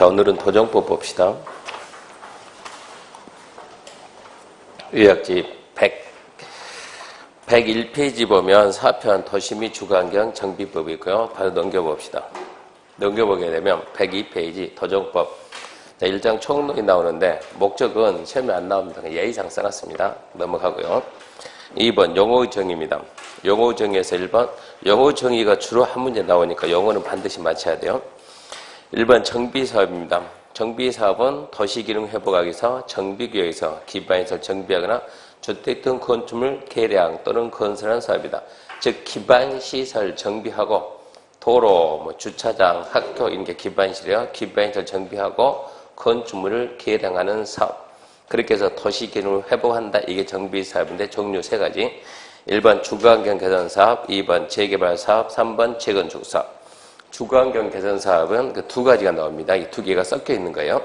오늘은 도정법 봅시다. 요약집 101페이지 보면 4편 도시 및 주거환경 정비법이 있고요. 바로 넘겨봅시다. 넘겨보게 되면 102페이지 도정법 1장 총론이 나오는데 목적은 시험에 안 나옵니다. 예의상 써놨습니다. 넘어가고요. 2번 용어정의입니다. 용어정의에서 1번 용어정의가 주로 한 문제 나오니까 용어는 반드시 맞춰야 돼요. 1번 정비사업입니다. 정비사업은 도시기능 회복하기위해서 정비구역에서 기반시설 정비하거나 주택 등 건축물 개량 또는 건설하는 사업이다. 즉 기반시설 정비하고 도로, 주차장, 학교 이런 게 기반시설이요. 기반시설 정비하고 건축물을 개량하는 사업. 그렇게 해서 도시기능을 회복한다. 이게 정비사업인데 종류 3가지. 1번 주거환경 개선사업, 2번 재개발사업, 3번 재건축사업. 주거환경 개선사업은 그 2가지가 나옵니다. 이 2개가 섞여 있는 거예요.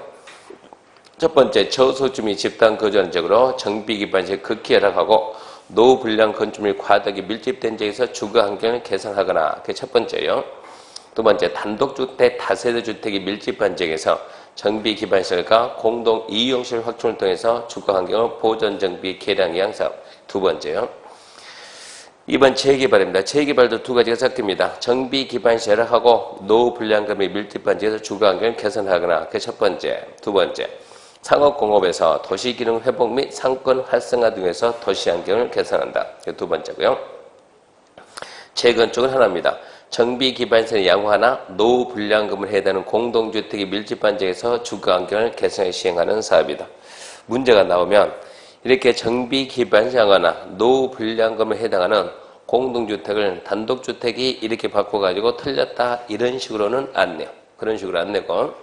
첫 번째, 저소득 및 집단 거주안적으로 정비 기반시설 극히 열악하고 노후 불량 건축물 과도하게 밀집된 지역에서 주거환경을 개선하거나 그게 첫 번째예요. 두 번째, 단독주택, 다세대 주택이 밀집한 지역에서 정비 기반시설과 공동 이용시설 확충을 통해서 주거환경을 보존 정비 개량 양사업. 두 번째요. 2번 재개발입니다. 재개발도 2가지가 섞입니다. 정비 기반시설을 하고 노후 불량감이 밀집한 지역에서 주거환경을 개선하거나 그게 첫 번째. 두 번째, 상업공업에서 도시기능 회복 및 상권 활성화 등에서 도시환경을 개선한다. 그게 두 번째고요. 재건축은 하나입니다. 정비 기반시설 양호화나 노후 불량금을 해당하는 공동주택이 밀집한 지역에서 주거환경을 개선해 시행하는 사업이다. 문제가 나오면 이렇게 정비 기반시설 양호화나 노후 불량금에 해당하는 공동주택을 단독주택이 이렇게 바꿔가지고 틀렸다 이런 식으로는 안 내요. 그런 식으로 안 내고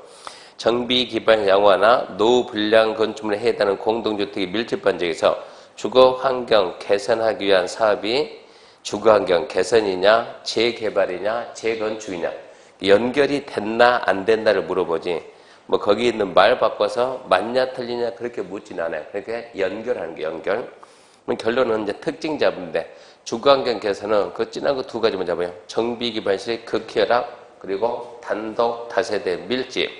정비 기반 양호화나 노후 불량 건축물에 해당하는 공동주택이 밀집한 지역에서 주거환경 개선하기 위한 사업이 주거환경 개선이냐 재개발이냐 재건축이냐 연결이 됐나 안 됐나를 물어보지 뭐 거기 있는 말 바꿔서 맞냐 틀리냐 그렇게 묻지는 않아요. 그렇게 연결하는 게 연결. 그럼 결론은 이제 특징 잡는데 주거환경 개선은 그 진한 거 2가지만 잡아요. 정비 기반시설의 극히 열악 그리고 단독 다세대 밀집.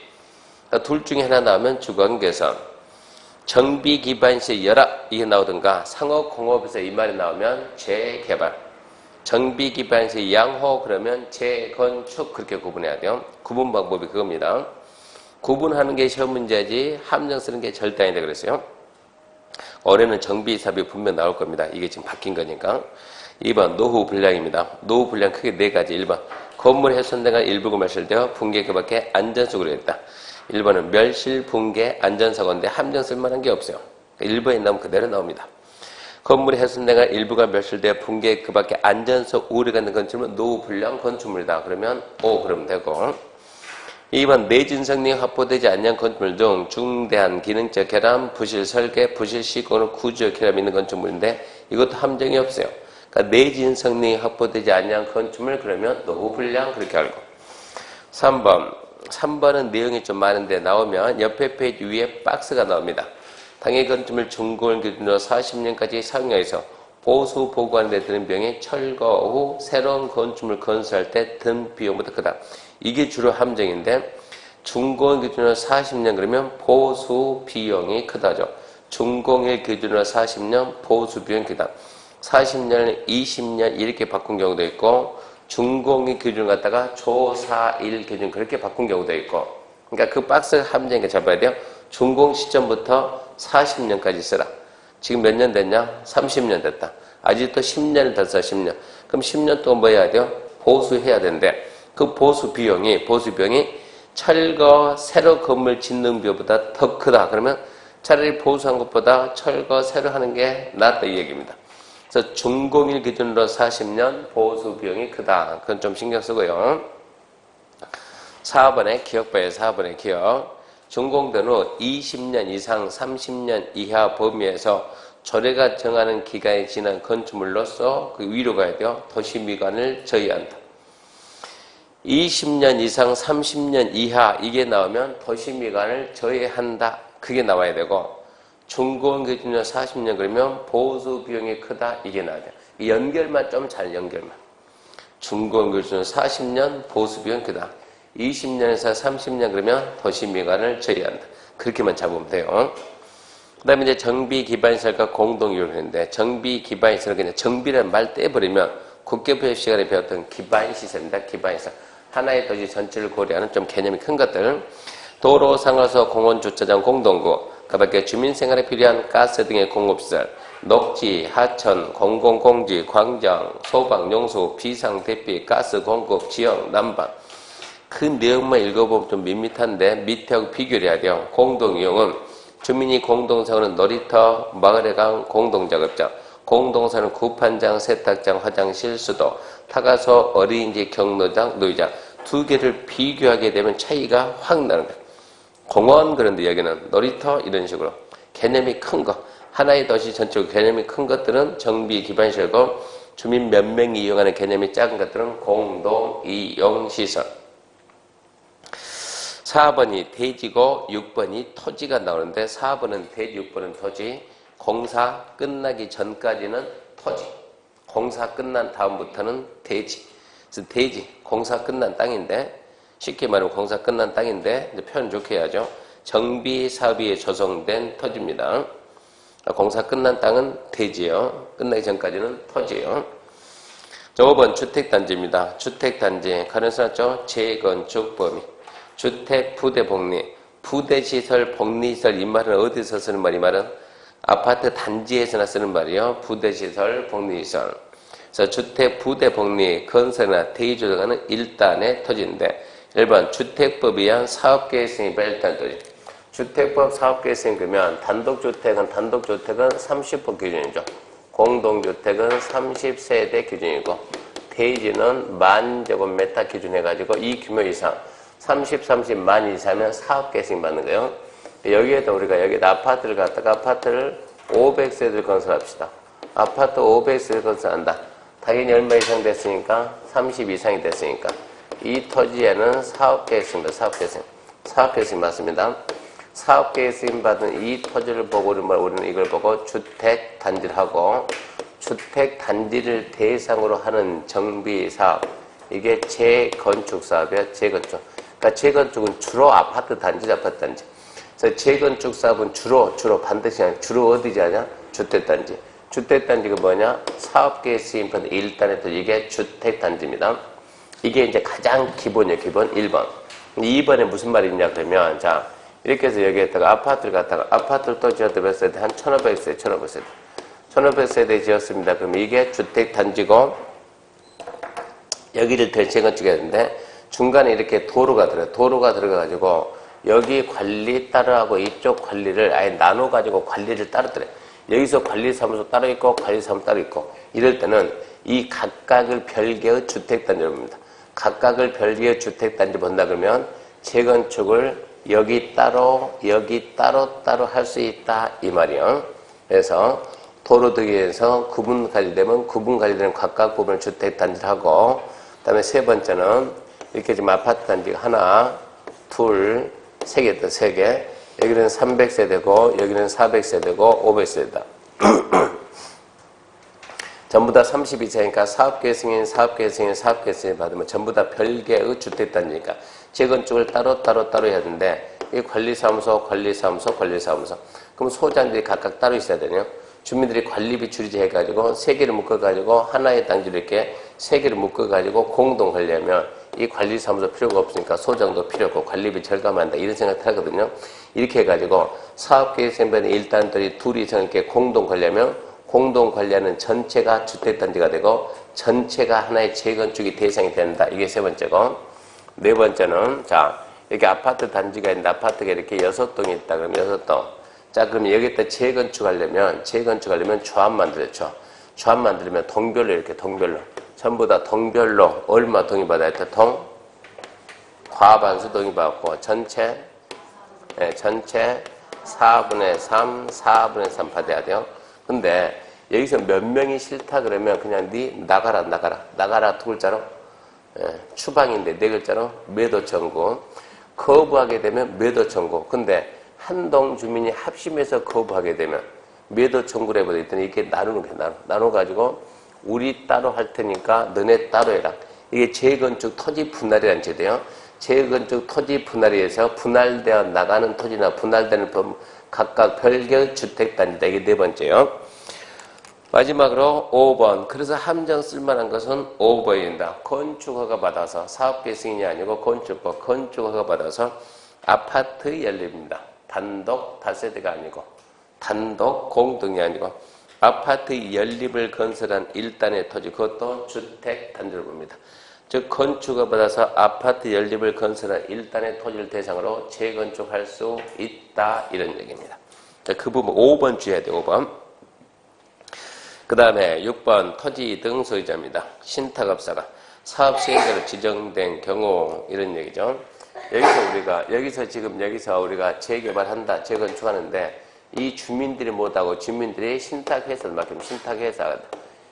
둘 중에 하나 나오면 주거환경 개선. 정비 기반시설 열악 이게 나오든가 상업공업에서 이 말이 나오면 재개발. 정비 기반시설 양호 그러면 재건축 그렇게 구분해야 돼요. 구분 방법이 그겁니다. 구분하는 게 시험 문제지 함정 쓰는 게 절대 아니다 그랬어요. 올해는 정비사업이 분명 나올 겁니다. 이게 지금 바뀐 거니까. 2번 노후 불량입니다. 노후 불량 크게 4가지. 1번 건물 훼손된가 일부가 멸실되어 붕괴 그 밖에 안전수구로 했다. 1번은 멸실, 붕괴, 안전사고인데 함정 쓸만한 게 없어요. 1번에 나오면 그대로 나옵니다. 건물이 훼손된가 일부가 멸실되어 붕괴 그 밖에 안전성 우려가 있는 건축물은 노후 불량 건축물이다. 그러면 O 그러면 되고 2번 내진 성능이 확보되지 않는 건축물 중 중대한 기능적 결함, 부실 설계, 부실 시공으로 구조적 결함이 있는 건축물인데 이것도 함정이 없어요. 그러니까 내진 성능이 확보되지 않는 건축물 그러면 노후 불량 그렇게 알고 3번은 내용이 좀 많은데 나오면 옆에 페이지 위에 박스가 나옵니다. 당해 건축물 준공을 기준으로 40년까지 사용해서 보수 보관에 드는 비용이 철거 후 새로운 건축물 건설할 때 든 비용보다 크다. 이게 주로 함정인데 준공일 기준으로 40년 그러면 보수 비용이 크다죠. 준공일 기준으로 40년 보수 비용이 크다. 40년을 20년 이렇게 바꾼 경우도 있고 준공일 기준 갖다가 조사일 기준 그렇게 바꾼 경우도 있고 그러니까 그 박스 함정이니까 잡아야 돼요. 준공 시점부터 40년까지 쓰라. 지금 몇 년 됐냐? 30년 됐다. 아직도 10년을 더 써, 10년. 그럼 10년 동안 뭐 해야 돼요? 보수해야 되는데 그 보수 비용이 철거, 새로 건물 짓는 비용보다 더 크다. 그러면 차라리 보수한 것보다 철거, 새로 하는 게 낫다 이 얘기입니다. 그래서 준공일 기준으로 40년 보수 비용이 크다. 그건 좀 신경 쓰고요. 4번의 기억 봐요. 4번의 기억. 준공된 후 20년 이상 30년 이하 범위에서 조례가 정하는 기간이 지난 건축물로서 그 위로 가야 돼요. 도시미관을 저해한다. 20년 이상 30년 이하 이게 나오면 도시미관을 저해한다. 그게 나와야 되고 준공 기준으로 40년 그러면 보수 비용이 크다. 이게 나와야 돼요. 연결만 좀 잘 연결만. 준공 기준으로 40년 보수 비용이 크다. 20년에서 30년 그러면 도시미관을 처리한다. 그렇게만 잡으면 돼요. 그 다음에 이제 정비기반시설과 공동이용인데, 정비기반시설은 그냥 정비라는 말 떼버리면 국교부의 시간에 배웠던 기반시설입니다. 기반시설. 하나의 도시 전체를 고려하는 좀 개념이 큰 것들. 도로, 상하수, 공원, 주차장, 공동구, 그 밖에 주민생활에 필요한 가스 등의 공급시설, 녹지, 하천, 공공공지, 광장, 소방, 용수, 비상, 대피, 가스 공급, 지역, 난방. 그 내용만 읽어보면 좀 밋밋한데 밑에하고 비교를 해야 돼요. 공동이용은 주민이 공동사용하는 놀이터, 마을회관, 공동작업장, 공동사용하는 구판장, 세탁장, 화장실, 수도, 타가소, 어린이집, 경로장, 놀이장 두 개를 비교하게 되면 차이가 확 나는 거예요. 공원 그런데 여기는 놀이터 이런 식으로 개념이 큰 거, 하나의 도시 전체로 개념이 큰 것들은 정비 기반시설고 주민 몇 명이 이용하는 개념이 작은 것들은 공동 이용시설. 4번이 대지고 6번이 토지가 나오는데 4번은 대지, 6번은 토지. 공사 끝나기 전까지는 토지. 공사 끝난 다음부터는 대지. 그래서 대지, 공사 끝난 땅인데 쉽게 말하면 공사 끝난 땅인데 이제 표현 좋게 해야죠. 정비 사업에 조성된 토지입니다. 공사 끝난 땅은 대지요. 끝나기 전까지는 토지요. 자, 5번 주택단지입니다. 주택단지 가능성 있죠? 재건축 범위. 주택, 부대, 복리. 부대시설, 복리시설 이 말은 어디서 쓰는 말이 말은? 아파트 단지에서나 쓰는 말이요. 부대시설, 복리시설. 그래서 주택, 부대, 복리, 건설이나 대지조성하는 일단의 토지인데 1번 주택법에 의한 사업계획성이 발달한 토지. 주택법 사업계획성이 그러면 단독주택은 30호 기준이죠. 공동주택은 30세대 기준이고 대지는 10,000제곱미터 기준 해가지고 이 규모 이상 30, 10만 이상이면 사업계획성이 맞는 거예요. 여기에다 우리가 여기다 아파트를 갖다가 아파트를 500세대를 건설합시다. 아파트 500세대를 건설한다. 당연히 얼마 이상 됐으니까 30 이상이 됐으니까 이 토지에는 사업계획성입니다. 사업계획성이 맞습니다. 사업계획성 받은 이 토지를 보고 우리는 이걸 보고 주택단지를 하고 주택단지를 대상으로 하는 정비사업 이게 재건축사업이야. 재건축. 그러니까 재건축은 주로 아파트 단지. 그래서 재건축 사업은 주로 반드시 주로 어디지 하냐? 주택단지. 주택단지가 뭐냐? 사업계획성 받은 1단의 토지 이게 주택단지입니다. 이게 이제 가장 기본이에요. 기본 1번. 2번에 무슨 말이 있냐 그러면 자 이렇게 해서 여기에다가 아파트를 갖다가 아파트를 또 지었다 몇 세대? 한 1500세대. 1500세대 지었습니다. 그럼 이게 주택단지고 여기를 재건축해야 되는데 중간에 이렇게 도로가 들어가가지고 여기 관리 따로 하고 이쪽 관리를 아예 나눠가지고 관리를 따로 들어요. 여기서 관리사무소 따로 있고 관리사무소 따로 있고 이럴 때는 이 각각을 별개의 주택단지로 봅니다. 각각을 별개의 주택단지 본다 그러면 재건축을 여기 따로 할 수 있다 이 말이요. 그래서 도로 등에서 구분 관리되면 구분 관리되는 각각 부분을 주택단지를 하고 그다음에 세 번째는 이렇게 지금 아파트 단지가 하나, 둘, 세 개. 여기는 300세대고 여기는 400세대고 500세대다. 전부 다 30 이상이니까 사업계획승인 받으면 전부 다 별개의 주택단지니까 재건축을 따로 해야 되는데 이 관리사무소. 그럼 소장들이 각각 따로 있어야 되네요. 주민들이 관리비 줄이지 해가지고 세 개를 묶어가지고 하나의 단지를 이렇게 세 개를 묶어가지고 공동 관리하면 이 관리사무소 필요가 없으니까 소장도 필요 없고 관리비 절감한다 이런 생각을 하거든요. 이렇게 해가지고 사업계획생변에 일단들이 둘이 이상 이렇게 공동 관리하면 공동 관리하는 전체가 주택단지가 되고 전체가 하나의 재건축이 대상이 된다. 이게 세 번째고 네 번째는 자 이렇게 아파트 단지가 있는데 아파트가 이렇게 6동이 있다. 그러면 6동. 자 그럼 여기다 재건축하려면 조합 만들죠. 조합 만들면 동별로 이렇게 전부 다 동별로 얼마 동의 받아야 돼? 과반수 동의 받고 전체 4분의 3 받아야 돼요. 근데 여기서 몇 명이 싫다 그러면 그냥 나가라 두 글자로 추방인데 네 글자로 매도 청구. 거부하게 되면 매도 청구. 근데 한 동 주민이 합심해서 거부하게 되면 매도 청구를 해버렸더니 이렇게 나눠가지고 우리 따로 할 테니까 너네 따로 해라. 이게 재건축 토지 분할이라는 제도예요. 재건축 토지 분할에 의해서 분할되어 나가는 토지나 분할되는 각각 별개 주택단지다. 이게 네 번째요. 마지막으로 5번. 그래서 함정 쓸만한 것은 5번입니다. 건축허가 받아서 사업계 승인이 아니고 건축법 건축허가 받아서 아파트 연립입니다. 단독 다세대가 아니고 단독 공동이 아니고 아파트 연립을 건설한 일단의 토지 그것도 주택 단지로 봅니다. 즉 건축허가 받아서 아파트 연립을 건설한 일단의 토지를 대상으로 재건축할 수 있다 이런 얘기입니다. 자, 그 부분 5번 주의해야 돼요. 5번. 그 다음에 6번 토지 등 소유자입니다. 신탁업자가 사업 시행자로 지정된 경우 이런 얘기죠. 여기서 우리가 재개발한다, 재건축하는데 이 주민들이 못하고 주민들이 신탁회사를 맡기면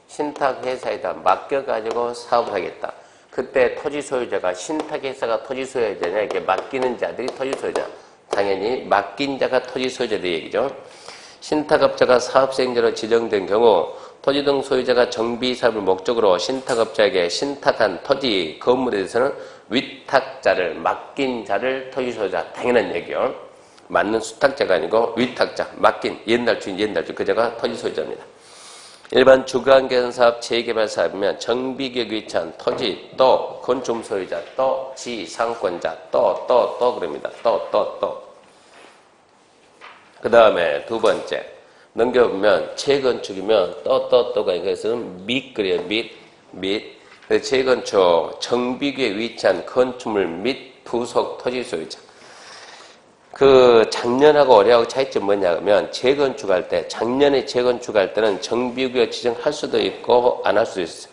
신탁회사에다 맡겨가지고 사업을 하겠다. 그때 토지 소유자가 신탁회사가 토지 소유자냐 이렇게 맡기는 자들이 토지 소유자. 당연히 맡긴 자가 토지 소유자들 얘기죠. 신탁업자가 사업시행자로 지정된 경우 토지 등 소유자가 정비사업을 목적으로 신탁업자에게 신탁한 토지, 건물에 대해서는 위탁자를, 맡긴 자를 토지 소유자, 당연한 얘기요. 맞는 수탁자가 아니고 위탁자, 맡긴, 옛날 주인, 그 자가 토지 소유자입니다. 일반 주거환경사업, 재개발 사업이면 정비계획 위치한 토지, 또 건축 소유자, 또 지상권자, 또 그럽니다. 또. 그 다음에 두 번째. 넘겨보면 재건축이면 또가 이것은 그래요. 재건축 정비계획 위치한 건축물 및 부속 토지 소유자. 그 작년하고 올해하고 차이점 뭐냐면 재건축할 때 작년에 재건축할 때는 정비구역 지정할 수도 있고 안 할 수도 있어요.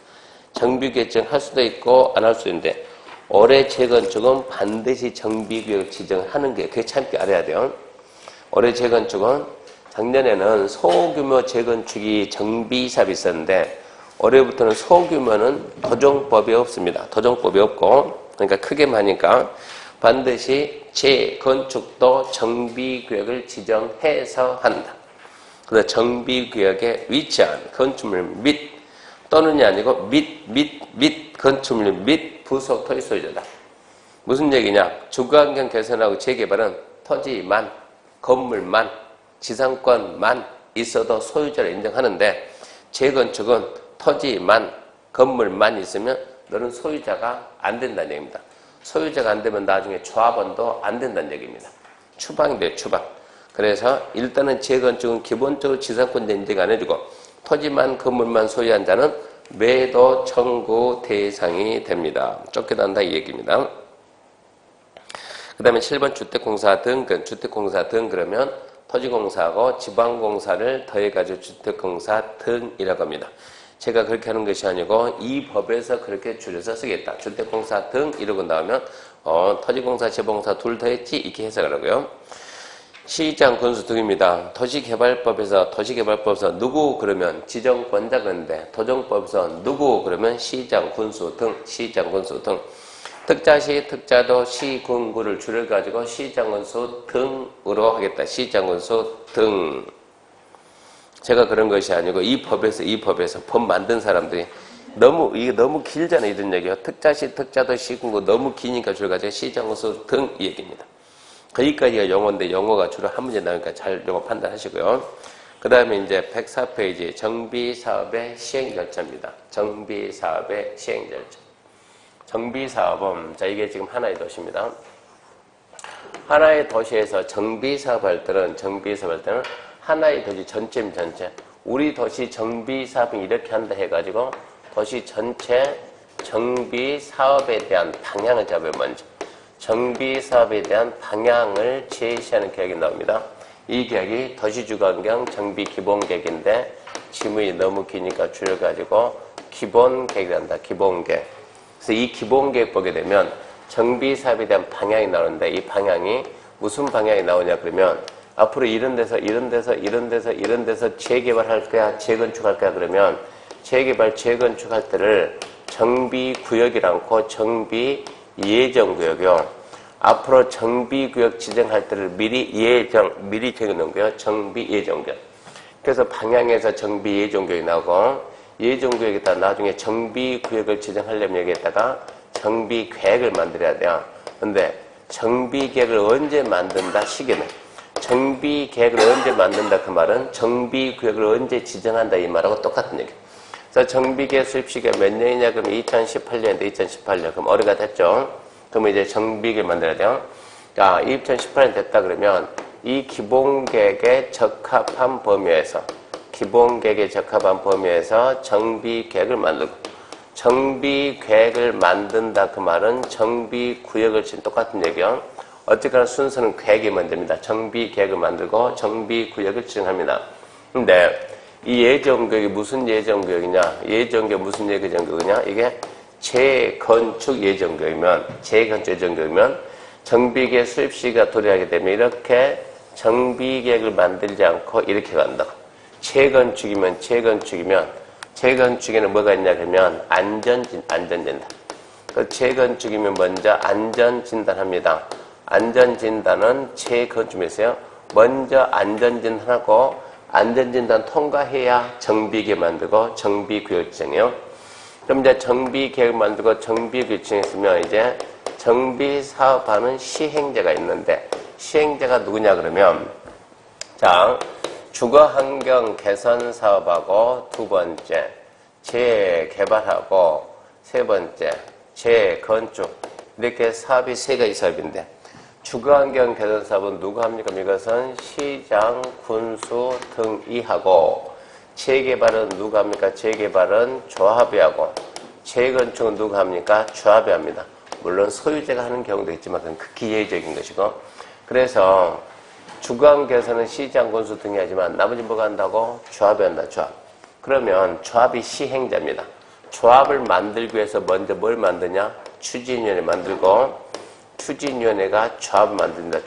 정비구역 지정할 수도 있고 안 할 수도 있는데 올해 재건축은 반드시 정비구역 지정하는 게 그게 참 알아야 돼요. 올해 재건축은 작년에는 소규모 재건축이 정비사업이 있었는데 올해부터는 소규모는 도정법이 없습니다. 도정법이 없고 그러니까 크게만 하니까 반드시 재건축도 정비구역을 지정해서 한다. 그래서 정비구역에 위치한 건축물 및 또는이 아니고 및 건축물 및 부속 토지 소유자다. 무슨 얘기냐? 주거환경 개선하고 재개발은 토지만, 건물만, 지상권만 있어도 소유자를 인정하는데 재건축은 토지만, 건물만 있으면 너는 소유자가 안 된다는 얘기입니다. 소유자가 안 되면 나중에 조합원도 안 된다는 얘기입니다. 추방돼요, 추방. 그래서 일단은 재건축은 기본적으로 지상권 인정 안 해주고 토지만, 건물만 소유한 자는 매도 청구 대상이 됩니다. 쫓겨난다 이 얘기입니다. 그 다음에 7번 주택공사 등 그러면 토지공사하고 지방공사를 더해가지고 주택공사 등이라고 합니다. 제가 그렇게 하는 것이 아니고 이 법에서 그렇게 줄여서 쓰겠다. 주택공사 등 이러고 나오면 토지공사, 지방공사 둘 더했지 이렇게 해석을 하고요. 시장 군수 등입니다. 도시개발법에서 누구 그러면 지정권자 그런데 도정법에서 누구 그러면 시장 군수 등 특자시, 특자도, 시, 군, 구를 줄여가지고 시장군수 등으로 하겠다. 시장군수 등. 제가 그런 것이 아니고 이 법에서 법 만든 사람들이 이게 너무 길잖아요. 이런 얘기요. 특자시, 특자도, 시, 군, 구 너무 기니까 줄여가지고 시장군수 등 이 얘기입니다. 거기까지가 영어인데 영어가 주로 한 문제 나오니까 잘 영어 판단하시고요. 그 다음에 이제 104페이지 정비사업의 시행절차입니다. 정비사업의 시행절차. 정비사업은, 자, 이게 지금 하나의 도시입니다. 하나의 도시에서 정비사업할 때는 하나의 도시 전체. 우리 도시 정비사업이 이렇게 한다 해가지고 도시 전체 정비사업에 대한 방향을 잡아요, 먼저. 정비사업에 대한 방향을 제시하는 계획이 나옵니다. 이 계획이 도시주거환경 정비기본계획인데 지문이 너무 기니까 줄여가지고 기본계획이란다, 기본계획. 그래서 이 기본계획 보게 되면 정비사업에 대한 방향이 나오는데 이 방향이 무슨 방향이 나오냐 그러면 앞으로 이런 데서 재개발할 거야, 재건축할 거야 그러면 재건축할 때를 정비구역이라 않고 정비예정구역이요. 앞으로 정비구역 지정할 때를 미리 정해놓은 거예요. 정비예정구역. 그래서 방향에서 정비예정구역이 나오고 예정구역에다 나중에 정비구역을 지정하려면 여기에다가 정비계획을 만들어야 돼요. 근데 정비계획을 언제 만든다? 시기는. 정비계획을 언제 만든다? 그 말은 정비구역을 언제 지정한다? 이 말하고 똑같은 얘기예요. 그래서 정비계획 수립 시기가 몇 년이냐? 그러면 2018년인데 2018년. 그럼 올해가 됐죠? 그러면 이제 정비계획을 만들어야 돼요. 자, 2018년 됐다 그러면 이 기본계획에 적합한 범위에서 기본계획에 적합한 범위에서 정비계획을 만들고 정비계획을 만든다 그 말은 정비구역을 지금 똑같은 얘기요. 어쨌거나 순서는 계획이 먼저입니다. 정비계획을 만들고 정비구역을 지정합니다. 근데 이 예정구역이 무슨 예정구역이냐? 예정구역 무슨 예정구역이냐? 이게 재건축 예정구역이면 정비계획 수립 시기가 도래하게 되면 이렇게 정비계획을 만들지 않고 이렇게 간다. 재건축이면 재건축에는 뭐가 있냐 그러면 안전진단. 그 재건축이면 먼저 안전진단합니다. 안전진단은 재건축에서요. 먼저 안전진단하고 안전진단 통과해야 정비계획 만들고 정비구역 지정이요. 그럼 이제 정비계획 만들고 정비구역 지정했으면 이제 정비사업하는 시행자가 있는데 시행자가 누구냐 그러면 자 주거환경 개선 사업하고 두 번째 재개발하고 세 번째 재건축 이렇게 사업이 세 가지 사업인데 주거환경 개선 사업은 누가 합니까? 이것은 시장, 군수 등이 하고 재개발은 누가 합니까? 재개발은 조합이 하고 재건축은 누가 합니까? 조합이 합니다. 물론 소유자가 하는 경우도 있지만 그건 극히 예외적인 것이고 그래서 주거환경 개선은 시장, 군수 등이 하지만 나머지 뭐가 한다고? 조합이 한다. 조합. 그러면 조합이 시행자입니다. 조합을 만들기 위해서 먼저 뭘 만드냐? 추진위원회 만들고 추진위원회가 조합을 만듭니다.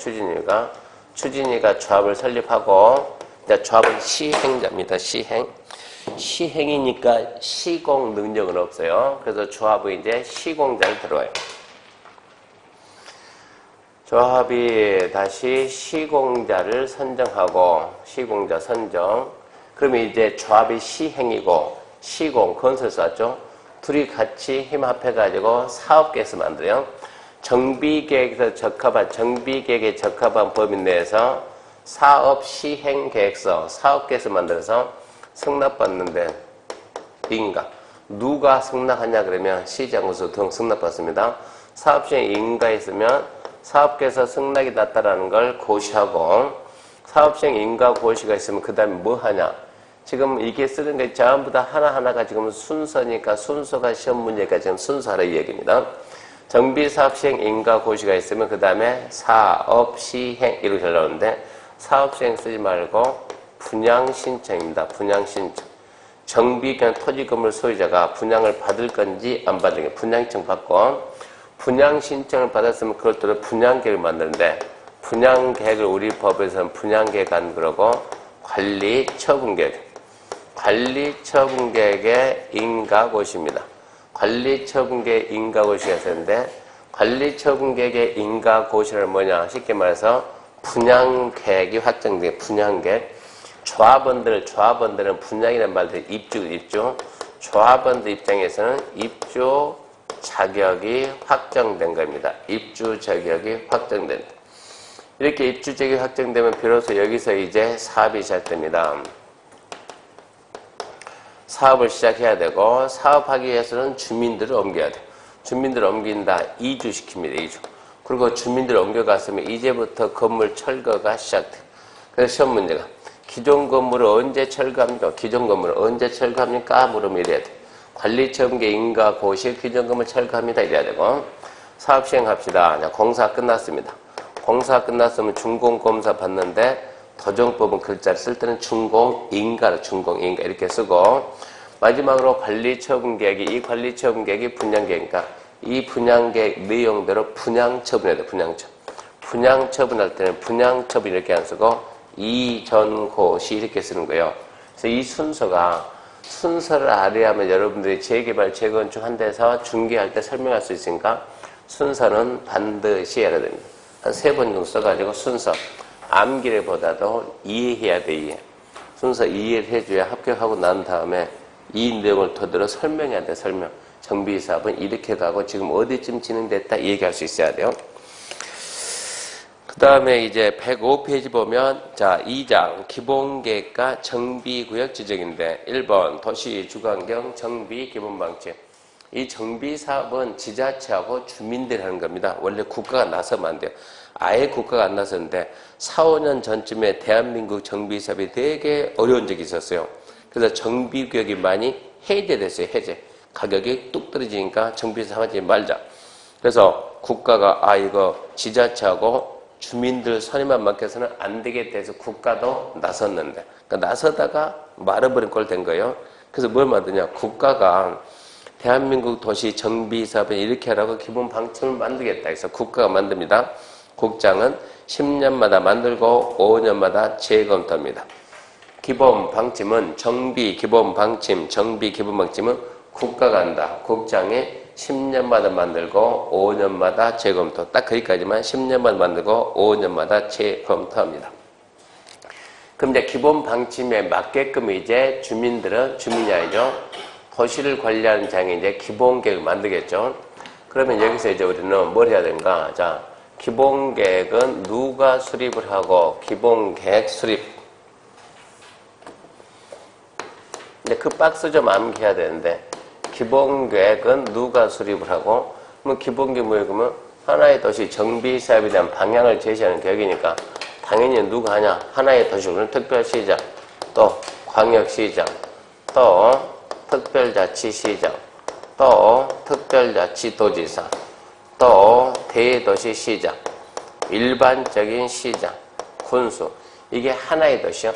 추진위가 조합을 설립하고 조합은 시행자입니다. 시행이니까 시공 능력은 없어요. 그래서 조합이 이제 시공자를 들어와요. 조합이 다시 시공자를 선정하고 시공자 선정. 그러면 이제 조합이 시행이고 시공 건설사 왔죠. 둘이 같이 힘 합해가지고 사업계획서 만들어요. 정비계획에 적합한 범위 내에서 사업 시행계획서, 사업계획서 만들어서 승낙받는데 누가 승낙하냐 그러면 시장군수 등 승낙받습니다. 사업시행 인가가 있으면 사업계획서 승낙이 났다라는 걸 고시하고 사업시행 인가 고시가 있으면 그 다음에 뭐 하냐? 지금 이게 쓰는 게 전부 다 하나하나가 지금 순서니까 순서가 시험 문제니까 지금 순서하라 이 얘기입니다. 정비사업시행 인가 고시가 있으면 그 다음에 사업시행 이렇게 나오는데 사업시행 쓰지 말고 분양신청입니다. 분양신청. 정비 그냥 토지 건물 소유자가 분양을 받을 건지 안 받을 건지 분양신청 받고 분양신청을 받았으면 그걸 또 분양계획을 만드는데 분양계획을 우리 법에서는 분양계획 안 그러고 관리처분계획. 관리처분계획의 인가고시입니다. 관리처분계획 인가고시가 있었는데 관리처분계획의 인가고시는 뭐냐? 쉽게 말해서 분양계획이 확정된 분양계획. 조합원들은 분양이라는 말들 입주. 조합원들 입장에서는 입주 자격이 확정된 겁니다. 입주 자격이 확정된다. 이렇게 입주 자격이 확정되면 비로소 여기서 이제 사업이 시작됩니다. 사업을 시작해야 되고 사업하기 위해서는 주민들을 옮겨야 돼. 주민들을 옮긴다. 이주시킵니다. 이주. 그리고 주민들을 옮겨갔으면 이제부터 건물 철거가 시작돼. 그래서 시험 문제가 기존 건물을 언제 철거합니까? 기존 건물을 언제 철거합니까? 물으면 이래야 돼. 관리처분계 인가 고시 기존 건물 철거합니다. 이래야 되고 사업 시행합시다. 공사 끝났습니다. 공사 끝났으면 준공검사 받는데 도정법은 글자를 쓸 때는 준공인가 이렇게 쓰고 마지막으로 관리처분계획이 이 관리처분계획이 분양계획이니까 이 분양계획 내용대로 분양처분해야 돼. 분양처분할 때는 분양처분 이렇게 안 쓰고 이전고시 이렇게 쓰는 거예요. 그래서 이 순서를 알아야만 여러분들이 재개발, 재건축 한 데서 중개할 때 설명할 수 있으니까 순서는 반드시 해야 됩니다. 한 3번 정도 써가지고 순서 암기를보다도 이해해야 돼. 이해. 순서 이해를 해줘야 합격하고 난 다음에 이 내용을 토대로 설명해야 돼. 설명. 정비사업은 이렇게 가고 지금 어디쯤 진행됐다 얘기할 수 있어야 돼요. 그 다음에 이제 105페이지 보면, 자, 2장, 기본계획과 정비구역 지정인데, 1번, 도시 주거환경 정비 기본방침. 이 정비사업은 지자체하고 주민들이 하는 겁니다. 원래 국가가 나서면 안 돼요. 아예 국가가 안 나섰는데, 4, 5년 전쯤에 대한민국 정비사업이 되게 어려운 적이 있었어요. 그래서 정비구역이 많이 해제됐어요, 해제. 가격이 뚝 떨어지니까 정비사업 하지 말자. 그래서 국가가, 이거 지자체하고 주민들 선임만 맡겨서는 안 되겠다 해서 국가도 나섰는데, 그러니까 나서다가 말아버린 꼴 된 거예요. 그래서 뭘 만드냐? 국가가 대한민국 도시 정비 사업에 이렇게 하라고 기본 방침을 만들겠다 해서 국가가 만듭니다. 국장은 10년마다 만들고 5년마다 재검토합니다. 기본 방침은 정비 기본 방침, 정비 기본 방침은 국가가 한다. 국장이 10년마다 만들고 5년마다 재검토. 딱 거기까지만 10년마다 만들고 5년마다 재검토합니다. 그럼 이제 기본 방침에 맞게끔 이제 주민들은, 주민이 아니죠. 도시를 관리하는 장이 이제 기본 계획을 만들겠죠. 그러면 여기서 이제 우리는 뭘 해야 되는가? 자, 기본 계획은 누가 수립을 하고, 기본 계획 수립. 근데 그 박스 좀 암기해야 되는데, 기본 계획은 누가 수립을 하고, 그러면 기본 계획 뭐예요? 그러면 하나의 도시 정비 사업에 대한 방향을 제시하는 계획이니까 당연히 누가 하냐? 하나의 도시는 특별시장, 또 광역시장, 또 특별자치시장, 또 특별자치도지사, 또 대도시시장, 일반적인 시장, 군수. 이게 하나의 도시요.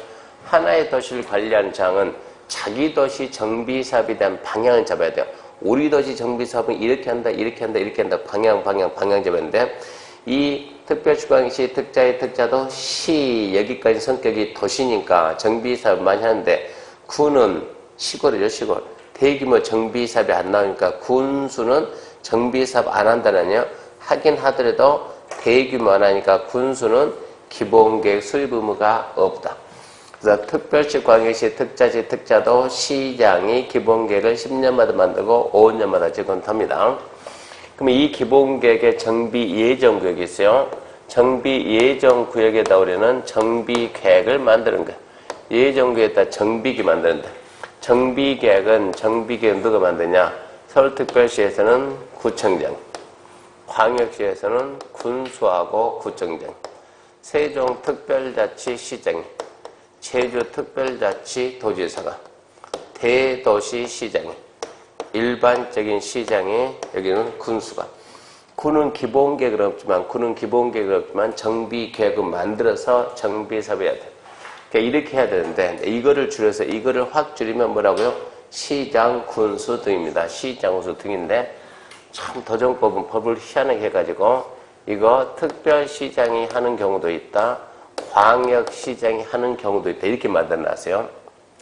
하나의 도시를 관리하는 장은 자기 도시 정비 사업에 대한 방향을 잡아야 돼요. 우리 도시 정비 사업은 이렇게 한다, 이렇게 한다, 이렇게 한다. 방향 잡아야 되는데, 이 특별주광시 특자의 특자도 시, 여기까지 성격이 도시니까 정비 사업 많이 하는데, 군은 시골이죠, 시골. 대규모 정비 사업이 안 나오니까 군수는 정비 사업 안 한다느냐? 하긴 하더라도 대규모 안 하니까 군수는 기본계획 수립 의무가 없다. 그래서 특별시, 광역시, 특자시, 특자도 시장이 기본계획을 10년마다 만들고 5년마다 재검토합니다. 그럼 이 기본계획의 정비 예정구역이 있어요. 정비 예정구역에다 우리는 정비계획을 만드는 거예요. 예정구역에다 정비기 만드는데, 정비계획은 누가 만드냐? 서울특별시에서는 구청장, 광역시에서는 군수하고 구청장, 세종특별자치시장, 제주특별자치도지사가, 대도시시장이, 일반적인 시장에 여기는 군수가. 군은 기본계획은 없지만 정비계획은 만들어서 정비사업을 해야 돼. 그러니까 이렇게 해야 되는데, 이거를 줄여서 이거를 확 줄이면 뭐라고요? 시장, 군수 등입니다. 시장, 군수 등인데, 참 도정법은 법을 희한하게 해가지고 이거 특별시장이 하는 경우도 있다, 광역시장이 하는 경우도 있다, 이렇게 만들어놨어요.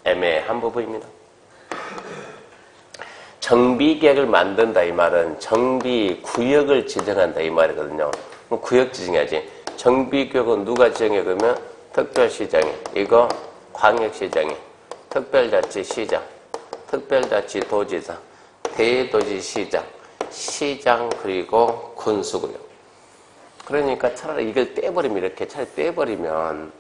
애매한 부분입니다. 정비계획을 만든다 이 말은 정비구역을 지정한다 이 말이거든요. 그럼 구역 지정해야지. 정비구역은 누가 지정해? 그러면 특별시장이, 이거 광역시장이, 특별자치시장, 특별자치도지사, 대도시시장, 시장, 그리고 군수구역. 그러니까 차라리 이걸 떼버리면, 이렇게 차라리 떼버리면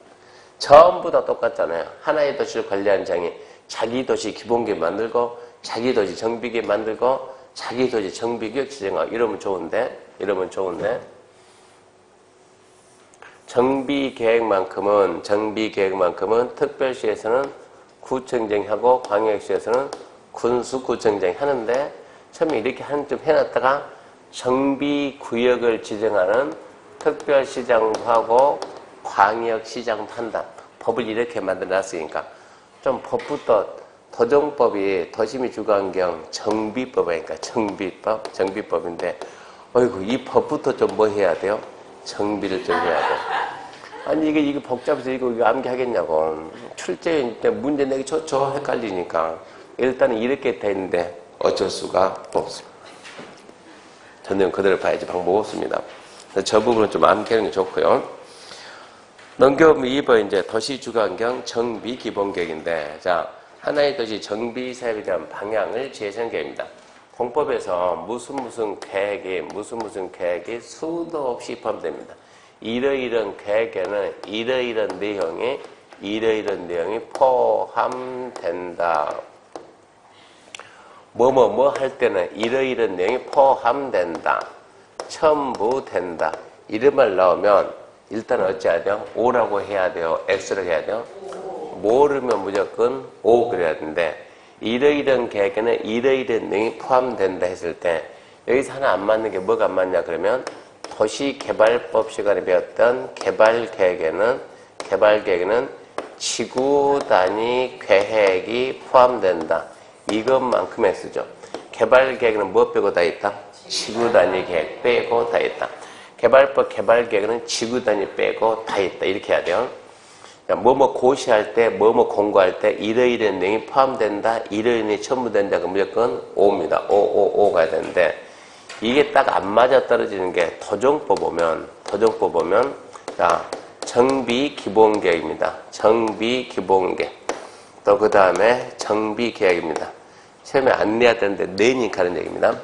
전부 다 똑같잖아요. 하나의 도시를 관리하는 장이 자기 도시 기본계획 만들고, 자기 도시 정비계획 만들고, 자기 도시 정비구역 지정하고, 이러면 좋은데 정비계획만큼은 특별시에서는 구청장이 하고, 광역시에서는 군수구청장이 하는데, 처음에 이렇게 한 점 해놨다가 정비구역을 지정하는 특별시장도 하고 광역시장도 한다. 법을 이렇게 만들어놨으니까 좀 법부터, 도정법이 도시및 주거환경 정비법이니까 정비법인데, 어이구, 이 법부터 좀 뭐 해야 돼요? 정비를 좀 해야 돼. 아니 이게 복잡해서 이거 암기하겠냐고. 출제 문제 내기 좋죠. 헷갈리니까. 일단은 이렇게 돼 있는데 어쩔 수가 없습니다. 저는 그대로 봐야지 방법 없습니다. 저 부분은 좀 암기하는 게 좋고요. 넘겨보면 2번 이제 도시주거환경 정비기본계획인데, 자, 하나의 도시 정비사업에 대한 방향을 제시하는 계획입니다. 공법에서 무슨 계획이 수도 없이 포함됩니다. 이러이런 계획에는 이러이런 내용이 포함된다. 뭐 할 때는 이러이런 내용이 포함된다. 첨부된다. 이런 말 나오면 일단 어찌해야 돼요? O라고 해야 돼요? X라고 해야 돼요? 모르면 무조건 O 그래야 되는데 이러이런 계획에는 이러이런 내용이 포함된다 했을 때 여기서 하나 안 맞는 게 뭐가 안 맞냐 그러면 도시개발법 시간에 배웠던 개발계획에는 지구 단위 계획이 포함된다. 이것만큼에 쓰죠. 개발계획은 뭐 빼고 다 있다? 지구 단위 계획 빼고 다 있다. 개발법 개발계획은 지구 단위 빼고 다 있다. 이렇게 해야 돼요. 뭐뭐 고시할 때, 뭐뭐 공부할 때 이러이런 내용이 포함된다. 이러이런 내용이 첨부된다. 그럼 무조건 O입니다. O 가야 되는데 이게 딱 안 맞아 떨어지는 게 도정법 보면 자 정비 기본계획입니다. 정비 기본계획. 또 그 다음에 정비 계획입니다. 시험에 안 내야 되는데 내니까 하는 얘기입니다.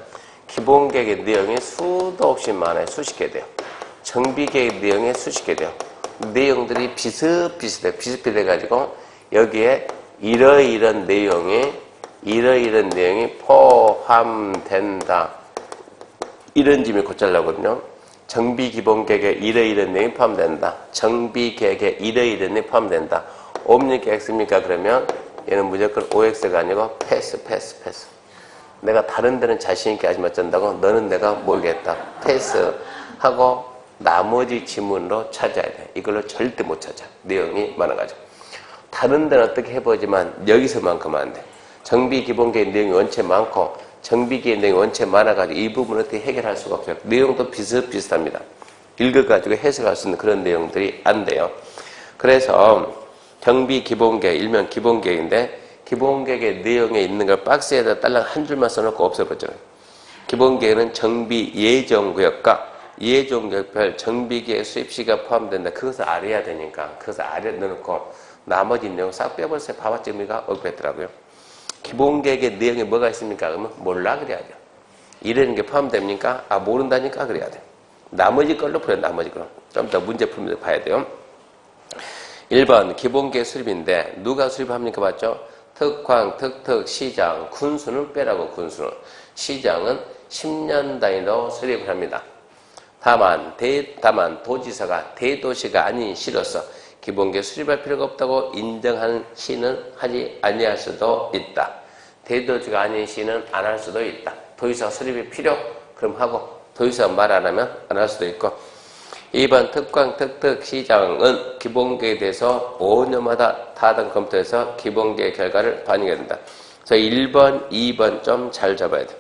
기본계획의 내용이 수도 없이 많아요. 수십 개 돼요. 정비계획 내용이 수십 개 돼요. 내용들이 비슷비슷해가지고 여기에 이러이런 내용이 포함된다. 이런 점이 곧잘나거든요. 정비기본계획에 이러이런 내용이 포함된다. 정비계획에 이러이런 내용이 포함된다. 옵니까 X입니까? 그러면 얘는 무조건 OX가 아니고 패스. 내가 다른 데는 자신있게 하지 못한다고 너는 내가 모르겠다. 패스하고 나머지 지문으로 찾아야 돼. 이걸로 절대 못 찾아. 내용이 많아가지고. 다른 데는 어떻게 해보지만 여기서만큼은 안 돼. 정비기본계획 내용이 원체 많고 정비계획 내용이 원체 많아가지고 이 부분을 어떻게 해결할 수가 없어요. 내용도 비슷비슷합니다. 읽어가지고 해석할 수 있는 그런 내용들이 안 돼요. 그래서 정비기본계획, 일명 기본계획인데 기본계획의 내용에 있는 걸 박스에다 딸랑 한 줄만 써놓고 없애버려요. 기본계획은 정비 예정구역과 예정구역별 정비계획 수입시가 포함된다. 그것을 알아야 되니까 그것을 알아 넣어놓고 나머지 내용 싹 빼버렸어요. 봐봤자 의미가 없겠더라고요. 기본계획의 내용에 뭐가 있습니까? 그러면 몰라 그래야죠. 이런 게 포함됩니까? 아 모른다니까 그래야 돼요. 나머지 걸로 풀어요. 나머지 걸로. 좀 더 문제 풀면서 봐야 돼요. 1번 기본계획 수립인데 누가 수립합니까? 맞죠? 특광, 특특, 시장, 군수는 빼라고 군수는. 시장은 10년 단위로 수립을 합니다. 다만 도지사가 대도시가 아닌 시로서 기본계획 수립할 필요가 없다고 인정하는 시는 하지 아니할 수도 있다. 대도시가 아닌 시는 안 할 수도 있다. 도지사 수립이 필요? 그럼 하고 도지사 말 안 하면 안 할 수도 있고 2번 특광, 특특, 시장은 기본계획에 대해서 5년마다 타당 검토해서 기본계획 결과를 반영해야 된다. 그래서 1번, 2번 좀 잘 잡아야 돼.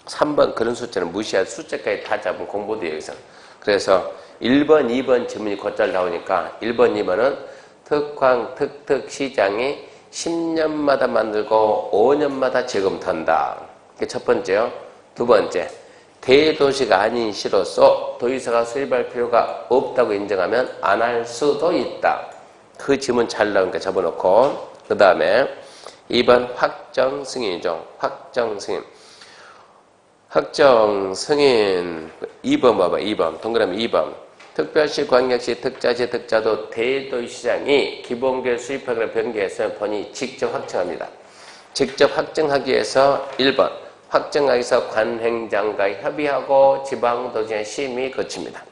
3번 그런 숫자는 무시할 숫자까지 다 잡은 공부도 여기서. 그래서 1번, 2번 지문이 곧잘 나오니까 1번, 2번은 특광, 특특, 시장이 10년마다 만들고 5년마다 재검토한다. 이게 첫 번째요. 두 번째, 대도시가 아닌 시로서 도지사가 수립할 필요가 없다고 인정하면 안 할 수도 있다. 그 지문 잘 나오니까 접어놓고 그 다음에 2번 확정 승인이죠. 확정 승인. 확정 승인 2번 봐봐. 2번 동그라미 2번 특별시, 광역시, 특자시, 특자도 대도시장이 기본계획 수립하거나 변경했으면 본인이 직접 확정합니다. 직접 확정하기 위해서 1번 확정하기 위해서 관행장과 협의하고 지방도시의 심의 거칩니다.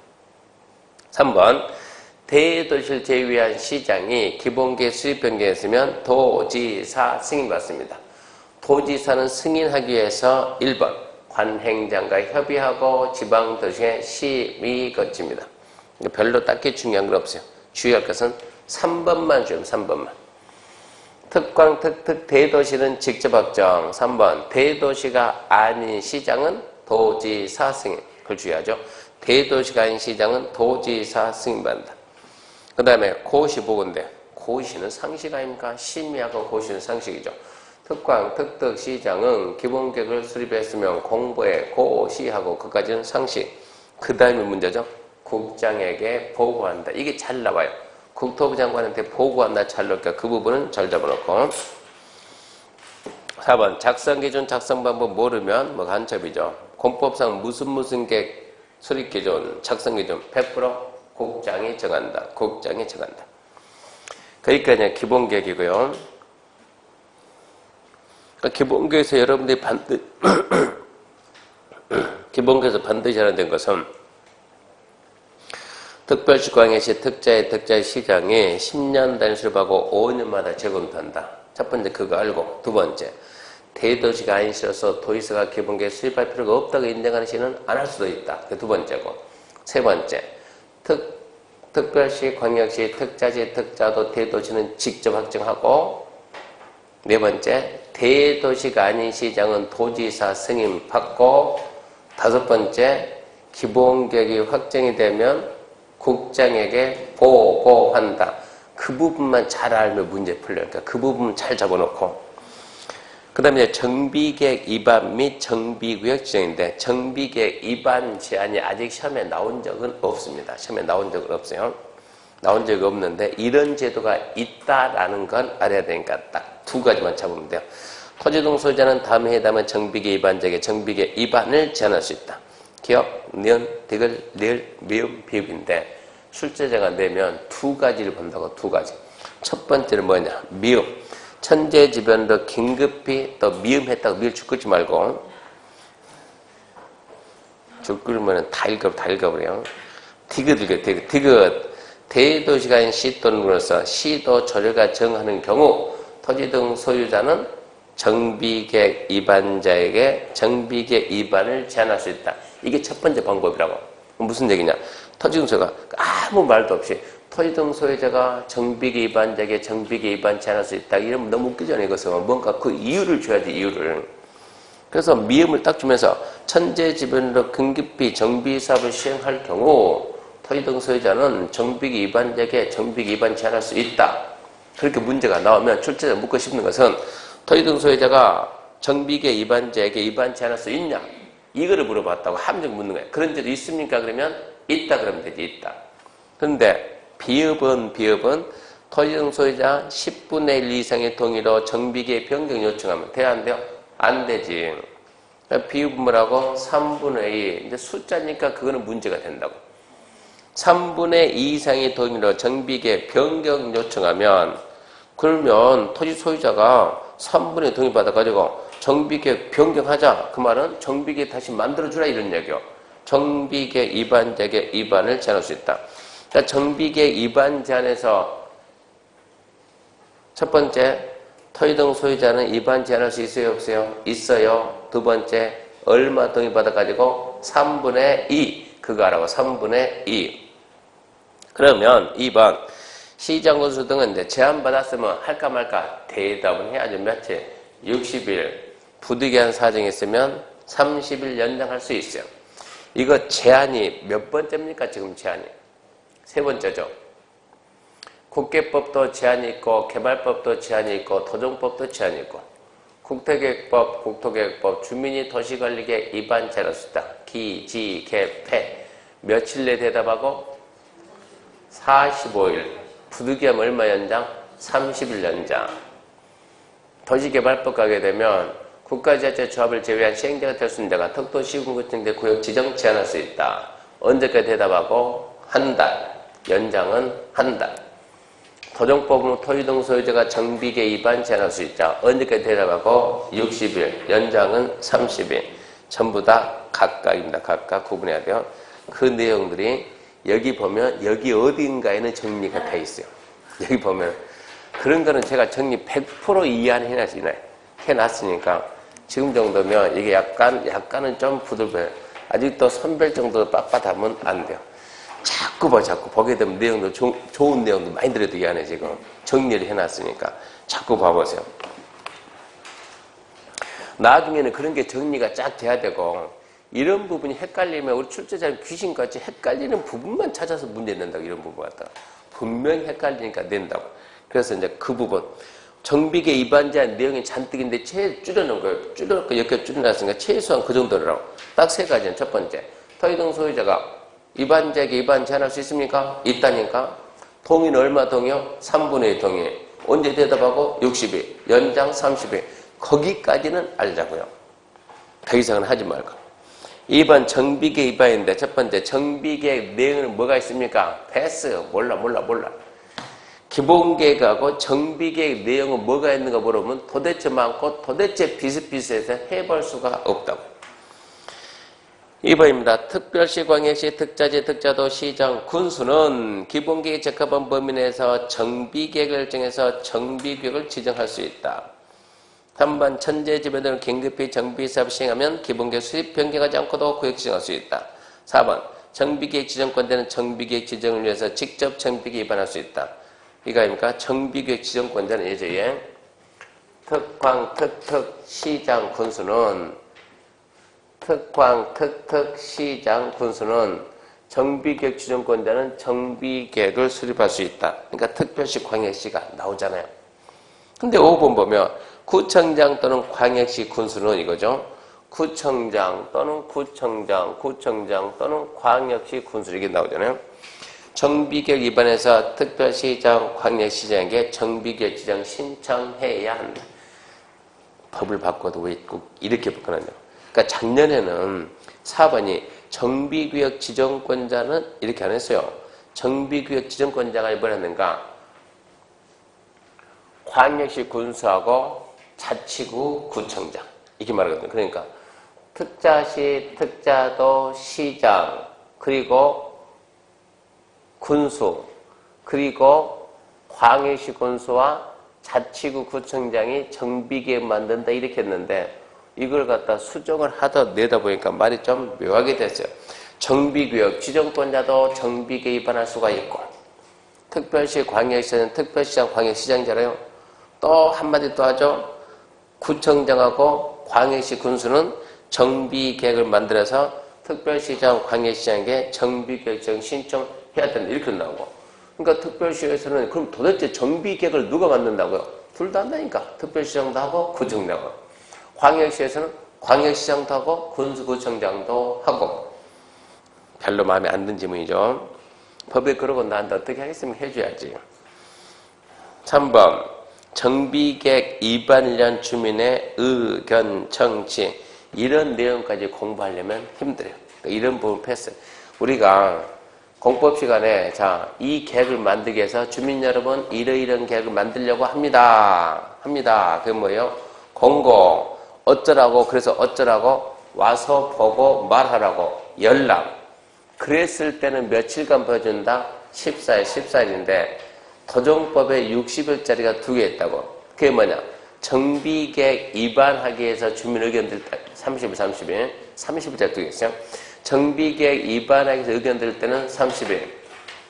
3번 대도시를 제외한 시장이 기본계획 수립 변경했으면 도지사 승인받습니다. 도지사는 승인하기 위해서 1번 관행장과 협의하고 지방도시의 심의 거칩니다. 별로 딱히 중요한 건 없어요. 주의할 것은 3번만 주면 3번만. 특광, 특특, 대도시는 직접 확정. 3번 대도시가 아닌 시장은 도지사 승인. 그걸 주의하죠. 대도시가 아닌 시장은 도지사 승인받는다. 그 다음에 고시 보건대. 고시는 상식 아닙니까? 심의하고 고시는 상식이죠. 특광, 특특, 시장은 기본계획을 수립했으면 공부에 고시하고 그까지는 상식. 그 다음에 문제죠. 국장에게 보고한다. 이게 잘 나와요. 국토부 장관한테 보고한다 잘 나올까? 그 부분은 잘 잡아놓고 4번 작성기준 작성방법 모르면 뭐 간첩이죠. 공법상 무슨 계획 수립기준 작성기준 100% 국장이 정한다. 국장이 정한다. 그러니까 이제 기본계획이고요. 그러니까 기본계획에서 여러분들이 기본계획에서 반드시 해야 되는 것은 특별시 광역시 특자의 시장이 10년 단수업하고 5년마다 재검토한다. 첫 번째 그거 알고, 두 번째 대도시가 아닌 시로서 도지사가 기본계획 수립할 필요가 없다고 인정하는 시는 안 할 수도 있다. 그 두 번째고, 세 번째 특별시, 광역시, 특자시, 특자도 대도시는 직접 확정하고, 네 번째 대도시가 아닌 시장은 도지사 승인 받고, 다섯 번째 기본계획이 확정이 되면 국장에게 보고한다. 그 부분만 잘 알면 문제 풀려요. 그러니까 그 부분 잘 잡아놓고, 그 다음에 정비계획 위반 및 정비구역 지정인데, 정비계획 위반 제한이 아직 시험에 나온 적은 없습니다. 시험에 나온 적은 없어요. 나온 적이 없는데 이런 제도가 있다라는 건 알아야 되니까 딱 두 가지만 잡으면 돼요. 토지동 소유자는 다음에 해당하는 정비계획 위반자에게 정비계획 위반을 제한할 수 있다. 기억, 니은, 디귿, 리을, 미음, 비읍인데 출제자가 내면 두 가지를 본다고. 두 가지. 첫 번째는 뭐냐, 미음. 천재지변으로 긴급히 또 미음했다고 미을 줄 끄지 말고, 줄 끄면 다 읽어버려요. 디귿. 대도시가 아닌 시 또는 구로서 시도 조례가 정하는 경우 토지 등 소유자는 정비계획 위반자에게 정비계획 위반을 제한할 수 있다. 이게 첫 번째 방법이라고. 무슨 얘기냐, 토지 등 소유가 아무 말도 없이 토지 등 소유자가 정비계획 위반자에게 정비계획 위반 제한할 수 있다. 이러면 너무 웃기잖아요. 이것은 뭔가 그 이유를 줘야지, 이유를. 그래서 미음을 딱 주면서 천재지변으로 긴급히 정비사업을 시행할 경우 토지 등 소유자는 정비계획 위반자에게 정비계획 위반 제한할 수 있다. 그렇게 문제가 나오면 출제자 묻고 싶은 것은 토지 등 소유자가 정비계획 위반자에게 위반 제한할 수 있냐, 이거를 물어봤다고 함정 묻는 거예요. 그런 제도 있습니까? 그러면 있다 그러면 되지, 있다. 그런데 비읍은 토지 등 소유자 10분의 1 이상의 동의로 정비계획 변경 요청하면 돼야 안 돼요? 안 되지. 비읍은 뭐라고? 3분의 2. 이제 숫자니까 그거는 문제가 된다고. 3분의 2 이상의 동의로 정비계획 변경 요청하면, 그러면 토지 소유자가 3분의 동의 받아가지고 정비계획 변경하자. 그 말은 정비계획 다시 만들어주라 이런 얘기요. 정비계획 위반자에게 위반을 제한할 수 있다. 그러니까 정비계획 위반 제한에서 첫 번째, 토지 등 소유자는 위반 제한할 수 있어요, 없어요? 있어요. 두 번째, 얼마 동의 받아가지고 3분의 2. 그거 알아고. 3분의 2. 그러면 2번 시장건수 등은 이제 제한받았으면 할까 말까 대답은 해야죠. 며칠? 60일. 부득이한 사정이 있으면 30일 연장할 수 있어요. 이거 제한이 몇 번째입니까? 지금 제한이 세 번째죠. 국계법도 제한이 있고 개발법도 제한이 있고 토종법도 제한이 있고, 국토계획법, 국토계획법, 주민이 도시관리계획 위반 제한할 수 있다. 기, 지, 개, 폐. 며칠 내에 대답하고 45일. 부득이하면 얼마 연장? 30일 연장. 도시개발법 가게 되면 국가지자체 조합을 제외한 시행자가 될 수 있는 데가 특도시군구청대 구역 지정 제한할 수 있다. 언제까지 대답하고? 한 달. 연장은 한 달. 토종법은 토지 등 소유자가 정비계획 위반 제한할 수 있다. 언제까지 대답하고? 60일. 연장은 30일. 전부 다 각각입니다. 각각 구분해야 돼요. 그 내용들이 여기 보면 여기 어딘가에는 정리가 돼 있어요. 여기 보면 그런 거는 제가 정리 100% 이해는 해놨으니까 지금 정도면 이게 약간은 좀 부들부들. 아직도 선별 정도로 빳빳하면 안 돼요. 자꾸 보게 되면 내용도 좋은 내용도 많이 들어도 이 안에 지금 정리를 해놨으니까 자꾸 봐보세요. 나중에는 그런 게 정리가 쫙 돼야 되고, 이런 부분이 헷갈리면 우리 출제자는 귀신같이 헷갈리는 부분만 찾아서 문제 낸다고. 이런 부분 갖다가 분명히 헷갈리니까 낸다고. 그래서 이제 그 부분 정비계 위반자 내용이 잔뜩인데 줄여놓은 거예요. 줄여놓고 이렇게 줄여놨으니까 최소한 그 정도라고. 딱 세 가지는 첫 번째, 토지 등 소유자가 위반자에게 위반 제한할 수 있습니까? 있다니까. 동의는 얼마 동의요? 3분의 2 동의. 언제 대답하고? 60일. 연장 30일. 거기까지는 알자고요. 더 이상은 하지 말고. 2번 정비계획 위반인데 첫 번째 정비계획 내용에는 뭐가 있습니까? 패스. 몰라. 기본계획하고 정비계획 내용은 뭐가 있는가 물어보면 도대체 많고 도대체 비슷비슷해서 해볼 수가 없다고. 2번입니다. 특별시, 광역시, 특자지, 특자도, 시장, 군수는 기본계획에 적합한 범위 내에서 정비계획을 정해서 정비구역을 지정할 수 있다. 3번 천재지변을 긴급히 정비사업을 시행하면 기본계획 수립 변경하지 않고도 구역 지정할 수 있다. 4번 정비계획 지정권자는 정비계획 지정을 위해서 직접 정비계획 위반할 수 있다. 이거 아닙니까? 정비계획 지정권자는 예제에 특광, 특특, 시장, 군수는 특광, 특특, 시장, 군수는 정비계획 지정권자는 정비계획을 수립할 수 있다. 그러니까 특별시, 광역시가 나오잖아요. 근데 5번 보면 구청장 또는 광역시 군수는 이거죠. 구청장 또는 구청장 또는 광역시 군수 이렇게 나오잖아요. 정비계획 위반해서 특별시장, 광역시장에게 정비계획 지정 신청해야 한다. 법을 바꿔도 왜 꼭 이렇게 바꾸느냐. 그러니까 작년에는 4번이 정비구역 지정권자는 이렇게 안 했어요. 정비구역 지정권자가 뭘 했는가? 광역시 군수하고 자치구 구청장 이렇게 말하거든요. 그러니까 특자시, 특자도, 시장, 그리고 군수, 그리고 광역시 군수와 자치구 구청장이 정비계획 만든다 이렇게 했는데 이걸 갖다 수정을 하다 내다 보니까 말이 좀 묘하게 됐어요. 정비구역 지정권자도 정비계획 위반할 수가 있고 특별시, 광역시는 특별시장, 광역시장이잖아요. 또 한마디 또 하죠. 구청장하고 광역시 군수는 정비계획을 만들어서 특별시장, 광역시장에게 정비계획 지정 신청해야 된다 이렇게 나오고. 그러니까 특별시에서는 그럼 도대체 정비계획을 누가 만든다고요? 둘 다 한다니까. 특별시장도 하고 구청장도 하고. 광역시에서는 광역시장도 하고 군수구청장도 하고. 별로 마음에 안 든 지문이죠. 법에 그러고 나한테 어떻게 하겠으면 해줘야지. 3번 정비계획 위반련 주민의 의견, 청취 이런 내용까지 공부하려면 힘들어요. 그러니까 이런 부분 패스. 우리가 공법 시간에 이 계획을 만들기 위해서 주민 여러분 이런 계획을 만들려고 합니다. 그게 뭐예요? 공고 어쩌라고 그래서 어쩌라고 와서 보고 말하라고 연락. 그랬을 때는 며칠간 보여준다? 14일인데 도정법에 60일짜리가 2개 있다고. 그게 뭐냐? 정비계획 위반하기 위해서 주민 의견 들 때 30일짜리 2개 있어요. 정비계획 위반하기 위해서 의견 들 때는 30일.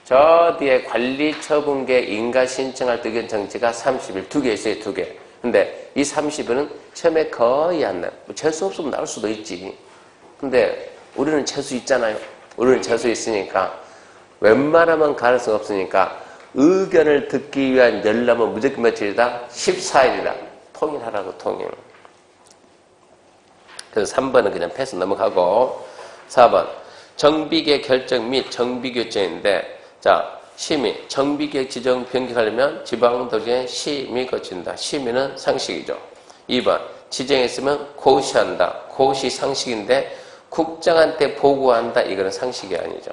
저 뒤에 관리처분계획 인가 신청할 때 의견 정지가 30일. 2개 있어요. 2개. 근데 이 30일은 처음에 거의 안 나요. 재수 없으면 나올 수도 있지. 근데 우리는 재수 있잖아요. 우리는 재수 있으니까 웬만하면 가능성 없으니까 의견을 듣기 위한 열람은 무조건 며칠이다? 14일이다. 통일하라고 통일. 그래서 3번은 그냥 패스 넘어가고 4번 정비계획 결정 및 정비결정인데 심의 정비계획 지정 변경하려면 지방도지의 심의 거친다. 심의는 상식이죠. 2번 지정했으면 고시한다. 고시 상식인데 국장한테 보고한다. 이거는 상식이 아니죠.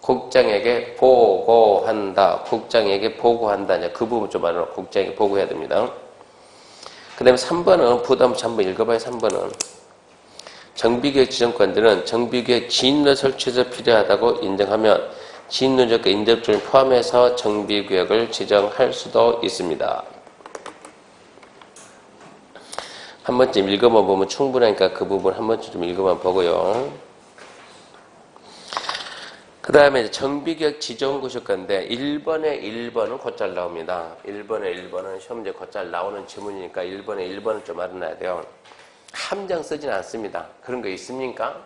국장에게 보고한다. 국장에게 보고한다. 그 부분 좀 알아라. 국장에게 보고해야 됩니다. 그 다음에 3번은 부담 없이 한번 읽어봐요. 3번은 정비계획 지정권들은 정비계획 지인로 설치해서 필요하다고 인정하면 지인론적과 인접점을 포함해서 정비구역을 지정할 수도 있습니다. 한 번쯤 읽어만 보면 충분하니까 그 부분 한 번쯤 좀 읽어만 보고요. 그 다음에 정비구역 지정구역 건데 1번은 곧잘 나옵니다. 1번은 시험 문제 곧잘 나오는 지문이니까 1번은 좀 알아놔야 돼요. 함정 쓰진 않습니다. 그런 거 있습니까?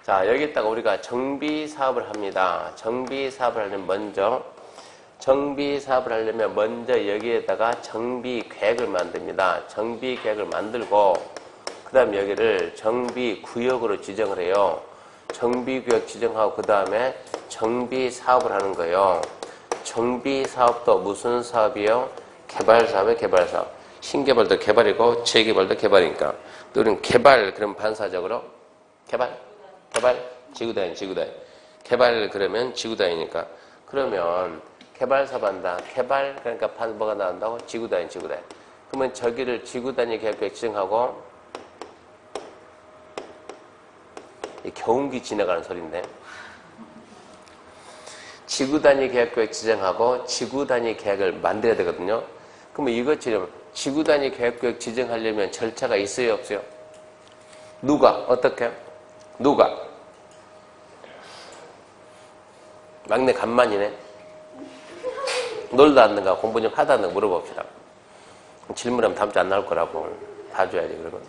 여기다가 우리가 정비사업을 합니다. 정비사업을 하려면 먼저 여기에다가 정비계획을 만듭니다. 정비계획을 만들고 그 다음 여기를 정비구역으로 지정을 해요. 정비구역 지정하고 그 다음에 정비사업을 하는 거예요. 정비사업도 무슨 사업이요? 개발사업이에요. 개발사업. 신개발도 개발이고 재개발도 개발이니까 또 우리는 개발 그럼 반사적으로 개발, 지구단위. 개발 그러면 지구단위니까. 그러면 개발 사업한다. 개발, 그러니까 뭐가 나온다고? 지구단위. 그러면 저기를 지구단위 계획 지정하고, 이 경운기 지나가는 소리인데. 지구단위 계획 지정하고, 지구단위 계획을 만들어야 되거든요. 그러면 이것처럼 지구단위 계획 지정하려면 절차가 있어요, 없어요? 누가? 어떻게? 누가? 막내 간만이네. 놀다 왔는가 공부 좀 하다 왔는가 물어봅시다. 질문하면 다음 주 안 나올 거라고 봐줘야지. 그러면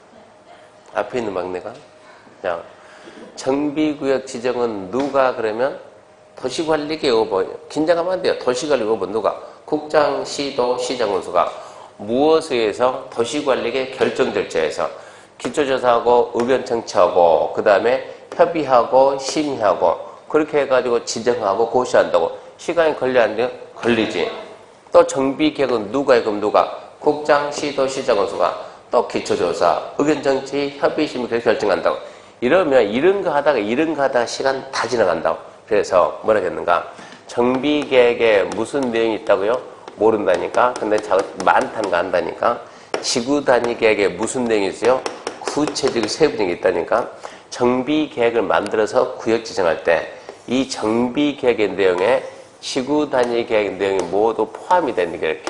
앞에 있는 막내가 자, 정비구역 지정은 누가? 그러면 도시관리계획 긴장하면 안 돼요. 도시관리계획 누가? 국장, 시도, 시장군수가 무엇에 의해서 도시관리계 결정 절차에서 기초조사하고 의견 청취하고 그 다음에 협의하고 심의하고 그렇게 해가지고 지정하고 고시한다고. 시간이 걸려 안 돼요? 걸리지. 또 정비계획은 누가 해? 그럼 누가? 국장, 시도, 시장군수가 또 기초조사, 의견 청취, 협의 심의 그렇게 결정한다고. 이러면 이런 거 하다가 시간 다 지나간다고. 그래서 뭐라 했는가? 정비계획에 무슨 내용이 있다고요? 모른다니까. 근데 많다는 거 안다니까. 지구단위 계획에 무슨 내용이 있어요? 구체적인 세부적인 게 있다니까. 정비계획을 만들어서 구역 지정할 때 이 정비계획의 내용에 지구단위 계획 내용이 모두 포함이 되는 게 이렇게.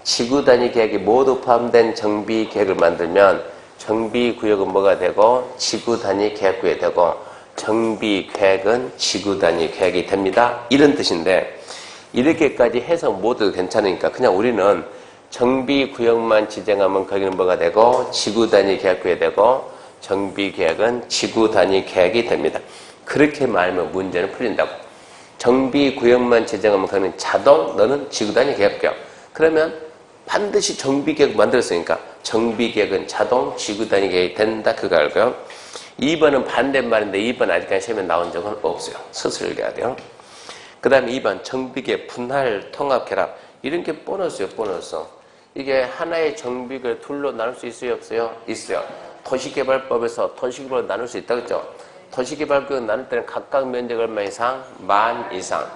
지구단위 계획이 모두 포함된 정비계획을 만들면 정비구역은 뭐가 되고 지구단위 계획구역이 되고 정비계획은 지구단위 계획이 됩니다. 이런 뜻인데 이렇게까지 해서 모두 괜찮으니까 그냥 우리는 정비구역만 지정하면 거기는 뭐가 되고 지구단위 계획구역이 되고 정비계획은 지구단위 계획이 됩니다. 그렇게 말하면 문제는 풀린다고. 정비구역만 지정하면 거기는 자동 너는 지구단위 계획구역. 그러면 반드시 정비계획 만들었으니까 정비계획은 자동 지구단위 계획이 된다. 그거 알고요. 2번은 반대말인데 2번 아직까지 시험에 나온 적은 없어요. 스스로 읽어야 돼요. 그 다음에 2번 정비계획 분할 통합 결합. 이런 게 보너스예요. 보너스. 이게 하나의 정비계획을 둘로 나눌 수 있어요? 없어요? 있어요. 도시개발법에서 도시개발을 나눌 수 있다 그랬죠? 도시개발구역 나눌 때는 각각 면적 얼마 이상? 10,000 이상.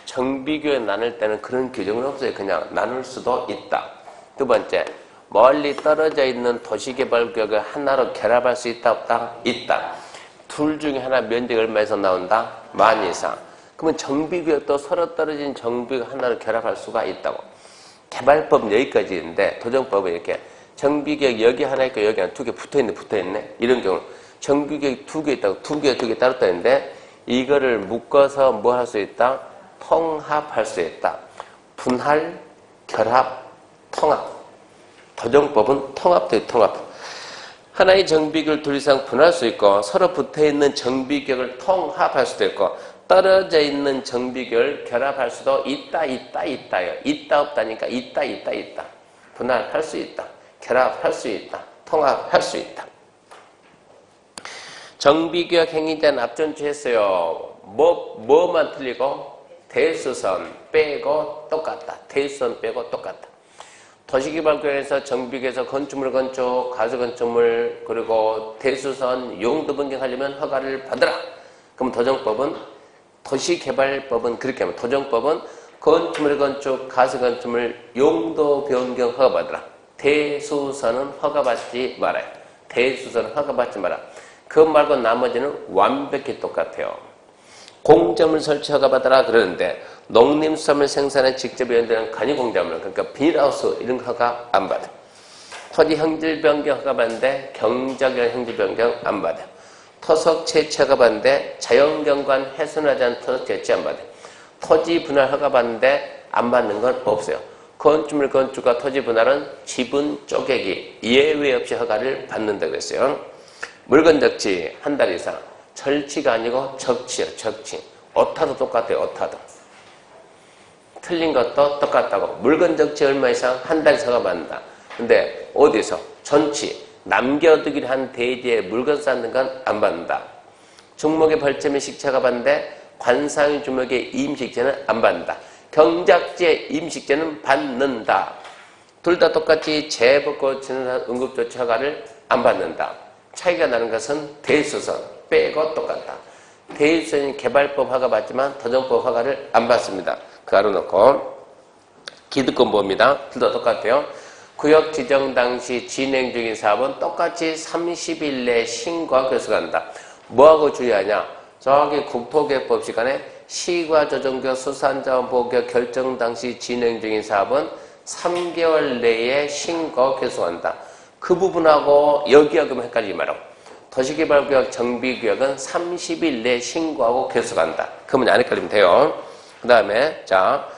정비구역 나눌 때는 그런 규정은 없어요. 그냥 나눌 수도 있다. 두 번째, 멀리 떨어져 있는 도시개발구역을 하나로 결합할 수 있다 없다? 있다. 둘 중에 하나 면적 얼마 이상 나온다? 10,000 이상. 그러면 정비구역도 서로 떨어진 정비구역 하나로 결합할 수가 있다고. 개발법은 여기까지 있는데 도정법은 이렇게 정비구역 여기 하나 있고 여기 하나 두 개 붙어있네. 이런 경우 정비구역이 두 개 있다고 두 개 따로 떠있는데 이거를 묶어서 뭐 할 수 있다? 통합할 수 있다. 분할, 결합, 통합. 도정법은 통합돼. 통합. 하나의 정비구역을 둘 이상 분할 수 있고 서로 붙어있는 정비구역을 통합할 수도 있고 떨어져 있는 정비구역을 결합할 수도 있다요. 있다 없다니까 있다. 분할할 수 있다. 결합할 수 있다. 통합할 수 있다. 정비구역 행위자는 앞전주 했어요. 뭐만 틀리고? 대수선 빼고 똑같다. 대수선 빼고 똑같다. 도시개발구역에서 정비구역에서 건축물 건축, 가주건축물, 그리고 대수선 용도 변경하려면 허가를 받으라. 그럼 도정법은 도시개발법은 그렇게 하면 도정법은 건축물 건축, 가주건축물 용도 변경 허가받으라. 대수선은 허가받지 말아요. 대수선은 허가받지 마라. 그것 말고 나머지는 완벽히 똑같아요. 공점을 설치 허가받아라 그러는데 농림수산물 생산에 직접 연결되는 간이공작물 그러니까 비닐하우스 이런 거 허가 안 받아. 토지 형질 변경 허가받는데 경작용 형질 변경 안 받아. 토속 채취 허가받는데 자연경관 훼손하지 않은 토속 채취 안 받아. 토지 분할 허가받는데 안 받는 건 없어요. 건축물 건축과 토지 분할은 지분 쪼개기 예외 없이 허가를 받는다 그랬어요. 물건 적치 한 달 이상. 절치가 아니고 적치요. 적치. 오타도 똑같아요. 오타도. 틀린 것도 똑같다고. 물건 적치 얼마 이상 한 달 이상 허가받는다. 근데 어디서? 전치. 남겨두기로 한 대지에 물건 쌓는 건 안 받는다. 종목의 벌점의 식채가 받는데 관상의 주목의 임식제는 안 받는다. 경작지의 임식제는 받는다. 둘 다 똑같이 재법고 응급조치 허가를 안 받는다. 차이가 나는 것은 대수선. 빼고 똑같다. 대입선인 개발법 허가 받지만 도정법 허가를 안 받습니다. 그 알아놓고 기득권보호입니다. 둘 다 똑같아요. 구역 지정 당시 진행 중인 사업은 똑같이 30일 내 신고와 교수한다. 뭐하고 주의하냐? 저기 국토개법 시간에 시과 조정구역 수산자원보호구역 결정 당시 진행 중인 사업은 3개월 내에 신고 교수한다. 그 부분하고 여기하고 헷갈리지 말라고. 도시개발구역 정비구역은 30일 내에 신고하고 교수한다. 그 문제 안 헷갈리면 돼요. 그 다음에 자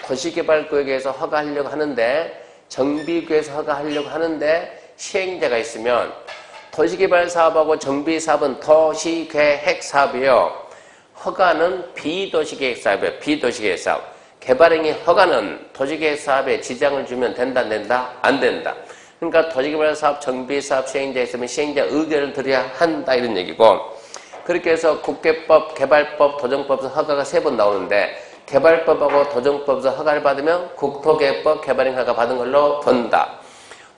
도시개발구역에서 허가하려고 하는데 정비구역에서 허가하려고 하는데 시행자가 있으면 도시개발사업하고 정비사업은 도시계획사업이에요. 허가는 비도시계획사업이에요. 비도시계획사업. 개발행위 허가는 도시계획사업에 지장을 주면 된다 안 된다? 안 된다. 그러니까 도시개발사업, 정비사업 시행자 있으면 시행자 의견을 들어야 한다 이런 얘기고 그렇게 해서 국계법, 개발법, 도정법에서 허가가 3번 나오는데 개발법하고 도정법에서 허가를 받으면 국토개법, 개발행 허가 받은 걸로 본다.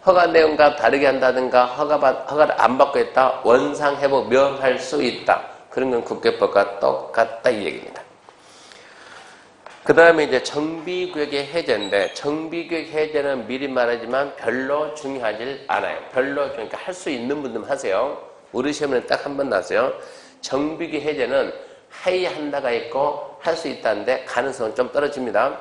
허가 내용과 다르게 한다든가 허가를 안 받고 있다. 원상회복 면할 수 있다. 그런 건 국계법과 똑같다 이 얘기입니다. 그 다음에 이제 정비구역의 해제인데 정비구역 해제는 미리 말하지만 별로 중요하지 않아요. 별로 그러니까 할 수 있는 분들만 하세요. 우리 시험에는 딱 한 번 나왔어요. 정비구역 해제는 하이한다가 있고 할 수 있다는데 가능성은 좀 떨어집니다.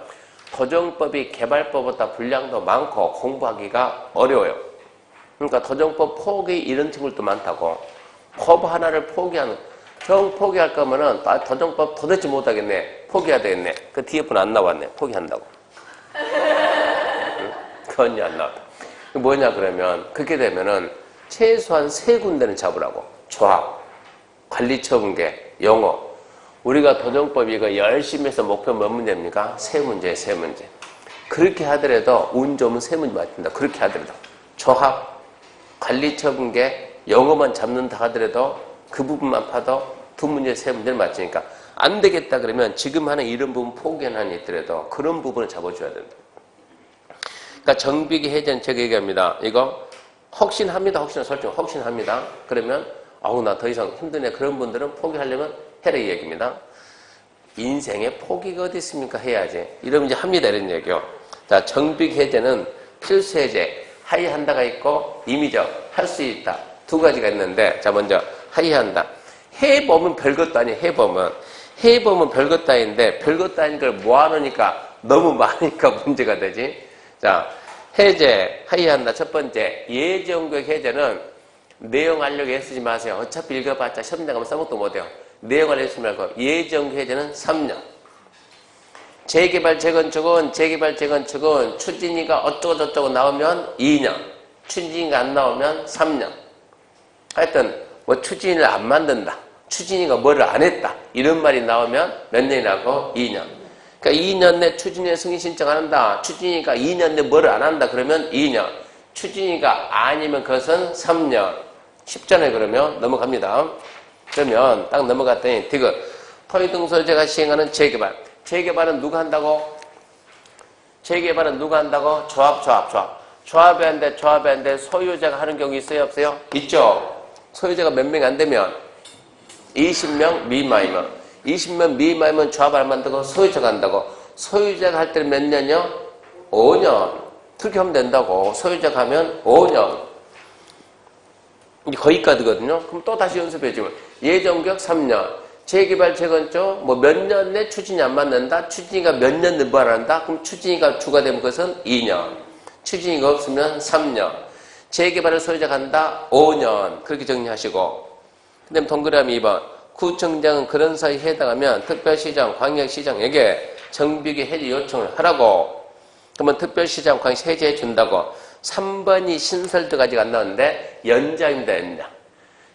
도정법이 개발법보다 분량도 많고 공부하기가 어려워요. 그러니까 도정법 포기 이런 친구들도 많다고. 법 하나를 포기하는 정 포기할 거면은 도정법 도대체 못하겠네. 포기해야 되겠네. 그 뒤에 분 안 나왔네. 포기한다고. 응? 그건 안 나왔다. 뭐냐 그러면 그렇게 되면은 최소한 3군데는 잡으라고. 조합, 관리처분계, 영어. 우리가 도정법 이거 열심히 해서 목표 몇 문제입니까? 3문제, 3문제. 그렇게 하더라도 운 좋으면 3문제 맞춘다. 그렇게 하더라도. 조합, 관리처분계, 영어만 잡는다 하더라도 그 부분만 파도 2문제, 3문제를 맞추니까 안 되겠다 그러면 지금 하는 이런 부분 포기는 있더라도 그런 부분을 잡아줘야 된다. 그러니까 정비기 해제는 제가 얘기합니다. 이거 혹신합니다. 혹신합니다. 그러면 아우 나 더 이상 힘드네. 그런 분들은 포기하려면 해라 이 얘기입니다. 인생에 포기가 어디 있습니까? 해야지. 이러면 이제 합니다. 이런 얘기요. 자, 정비기 해제는 필수 해제, 하이한다가 있고 임의적, 할 수 있다. 2가지가 있는데 자 먼저 하이한다. 해보면 별것도 아니에요. 해보면 별것도 아닌데 별것도 아닌 걸 모아놓으니까 너무 많으니까 문제가 되지. 자, 해제, 하이한다. 첫 번째, 예정구역 해제는 내용 알려고 애쓰지 마세요. 어차피 읽어봤자 시험 나가면 써먹도 못해요. 내용 알려고 쓰지 말고 예정구역 해제는 3년. 재개발, 재건축은 추진위가 어쩌고저쩌고 나오면 2년. 추진위가 안 나오면 3년. 하여튼 뭐 추진위를 안 만든다. 추진위가 뭐를 안 했다. 이런 말이 나오면 몇 년이라고? 2년. 그러니까 2년 내 추진위 승인 신청 안 한다. 추진위가 2년 내 뭐를 안 한다. 그러면 2년. 추진위가 아니면 그것은 3년. 쉽잖아요. 그러면 넘어갑니다. 그러면 딱 넘어갔더니 디귿. 토의등소유자가 시행하는 재개발. 재개발은 누가 한다고? 조합. 조합이 안 돼. 소유자가 하는 경우 있어요? 없어요? 있죠. 소유자가 몇 명이 안 되면 20명 미만이면 20명 미만이면 조합을 안 만들고 소유자가 한다고. 소유자가 할 때는 몇 년이요? 5년. 그렇게 하면 된다고. 소유자가 하면 5년. 이제 거기까지거든요. 그럼 또 다시 연습해주면 예정구역 3년. 재개발, 재건축 뭐 몇 년 내 추진이 안 맞는다. 추진이가 몇 년 내 뭐 안 한다. 그럼 추진이가 추가되면 그것은 2년. 추진이가 없으면 3년. 재개발을 소유자가 한다. 5년. 그렇게 정리하시고. 그 다음에 동그라미 2번. 구청장은 그런 사유에 해당하면 특별시장, 광역시장에게 정비기 해제 요청을 하라고. 그러면 특별시장, 광역시 해제해 준다고. 3번이 신설도 아직 안 나왔는데 연장입니다. 연장.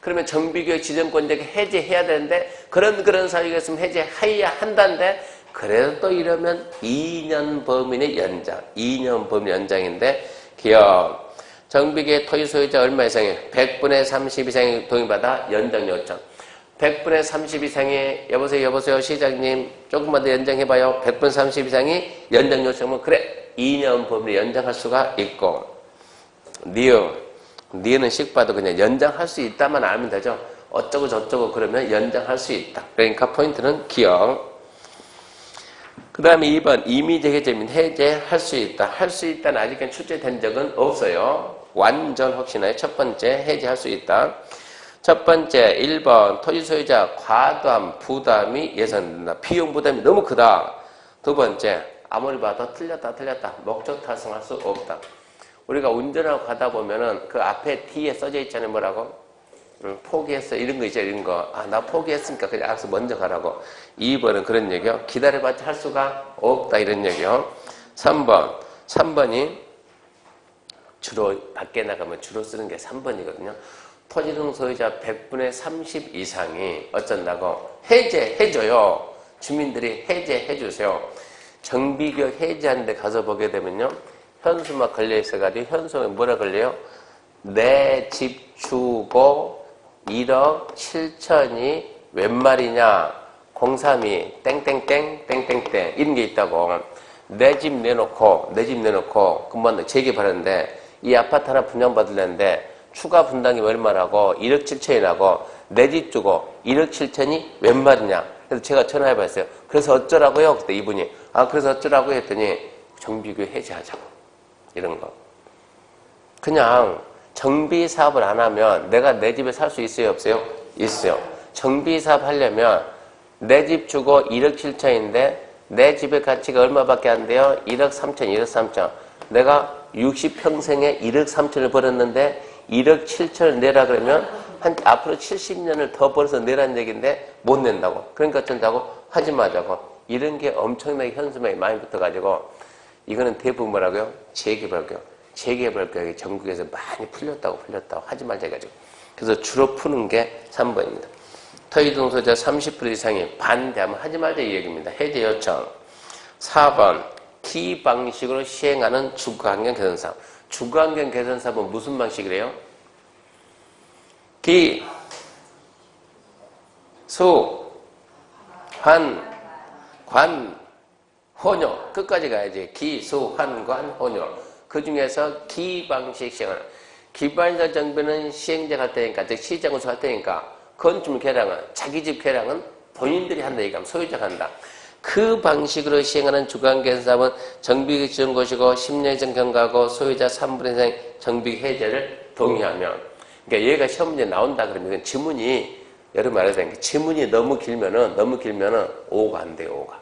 그러면 정비구역 지정권자에게 해제해야 되는데 그런 사유가 있으면 해제해야 한다는데 그래도 또 이러면 2년 범위의 연장. 2년 범위 연장인데 기업. 정비계획 토지 소유자 얼마 이상이 100분의 30 이상이 동의받아 연장 요청. 100분의 30 이상이 여보세요 시장님 조금만 더 연장해봐요. 100분 30 이상이 연장 요청하면 그래 2년 범위를 연장할 수가 있고 니은은 식 봐도 그냥 연장할 수 있다만 알면 되죠. 어쩌고 저쩌고 그러면 연장할 수 있다. 그러니까 포인트는 기억. 그 다음에 2번 임의적 해제면 해제할 수 있다. 할 수 있다는 아직까지 출제된 적은 없어요. 완전 확신하에 첫 번째 해제할 수 있다. 첫 번째 1번 토지 소유자 과도한 부담이 예상된다. 비용 부담이 너무 크다. 두 번째 아무리 봐도 틀렸다. 목적 달성할 수 없다. 우리가 운전하고 가다 보면은 그 앞에 뒤에 써져 있잖아요. 뭐라고? 포기했어. 이런 거 있죠. 이런 거. 아, 나 포기했으니까 그냥 알아서 먼저 가라고. 2번은 그런 얘기요. 기다려봤자 할 수가 없다. 이런 얘기요. 3번이 주로 밖에 나가면 주로 쓰는 게 3번이거든요. 토지등 소유자 100분의 30 이상이 어쩐다고? 해제해줘요. 주민들이 해제해주세요. 정비구역 해제하는 데 가서 보게 되면요. 현수막 걸려있어가지고 현수막에 뭐라 걸려요? 내 집 주고 1억 7천이 웬 말이냐? 032 땡땡땡 땡땡땡 이런 게 있다고. 내 집 내놓고 그만 재개발하는데 이 아파트 하나 분양받으려는데 추가 분담이 얼마라고 1억 7천이 나고 내 집 주고 1억 7천이 웬 말이냐? 그래서 제가 전화해봤어요. 그래서 어쩌라고요? 그때 이분이 그래서 어쩌라고 했더니 정비구역 해제하자고. 이런 거. 그냥 정비 사업을 안 하면 내가 내 집에 살 수 있어요? 없어요? 있어요. 정비 사업 하려면 내 집 주고 1억 7천인데 내 집의 가치가 얼마밖에 안 돼요? 1억 3천. 내가 60평생에 1억 3천을 벌었는데 1억 7천을 내라 그러면 앞으로 70년을 더 벌어서 내라는 얘기인데 못 낸다고. 그러니까 어쩐다고? 하지 마자고. 이런 게 엄청나게 현수막이 많이 붙어가지고 이거는 대부분 뭐라고요? 재개발구역이 전국에서 많이 풀렸다고 하지 말자 해가지고. 그래서 주로 푸는 게 3번입니다. 토지등 소유자 30% 이상이 반대하면 하지 말자 이 얘기입니다. 해제 요청. 4번 기 방식으로 시행하는 주거환경 개선사업. 주거환경 개선사업은 무슨 방식이래요? 기, 수, 환, 관, 혼요. 끝까지 가야지. 기, 수, 환, 관, 혼요. 그 중에서 기방식 시행하는. 기반적 정비는 시행자가 할 테니까, 즉 시장으로서 할 테니까, 건축물 개량은, 자기 집 개량은 본인들이 한다 얘기하면 소유자가 한다. 그 방식으로 시행하는 주거환경 사업은 정비기 지은 곳이고 10년 이상 경과하고 소유자 3분의 1 이상 정비 해제를 동의하면. 그러니까 얘가 시험 문제 나온다 그러면 지문이 여러분 말해야 되는 게 지문이 너무 길면은 5가 안 돼요. 5가.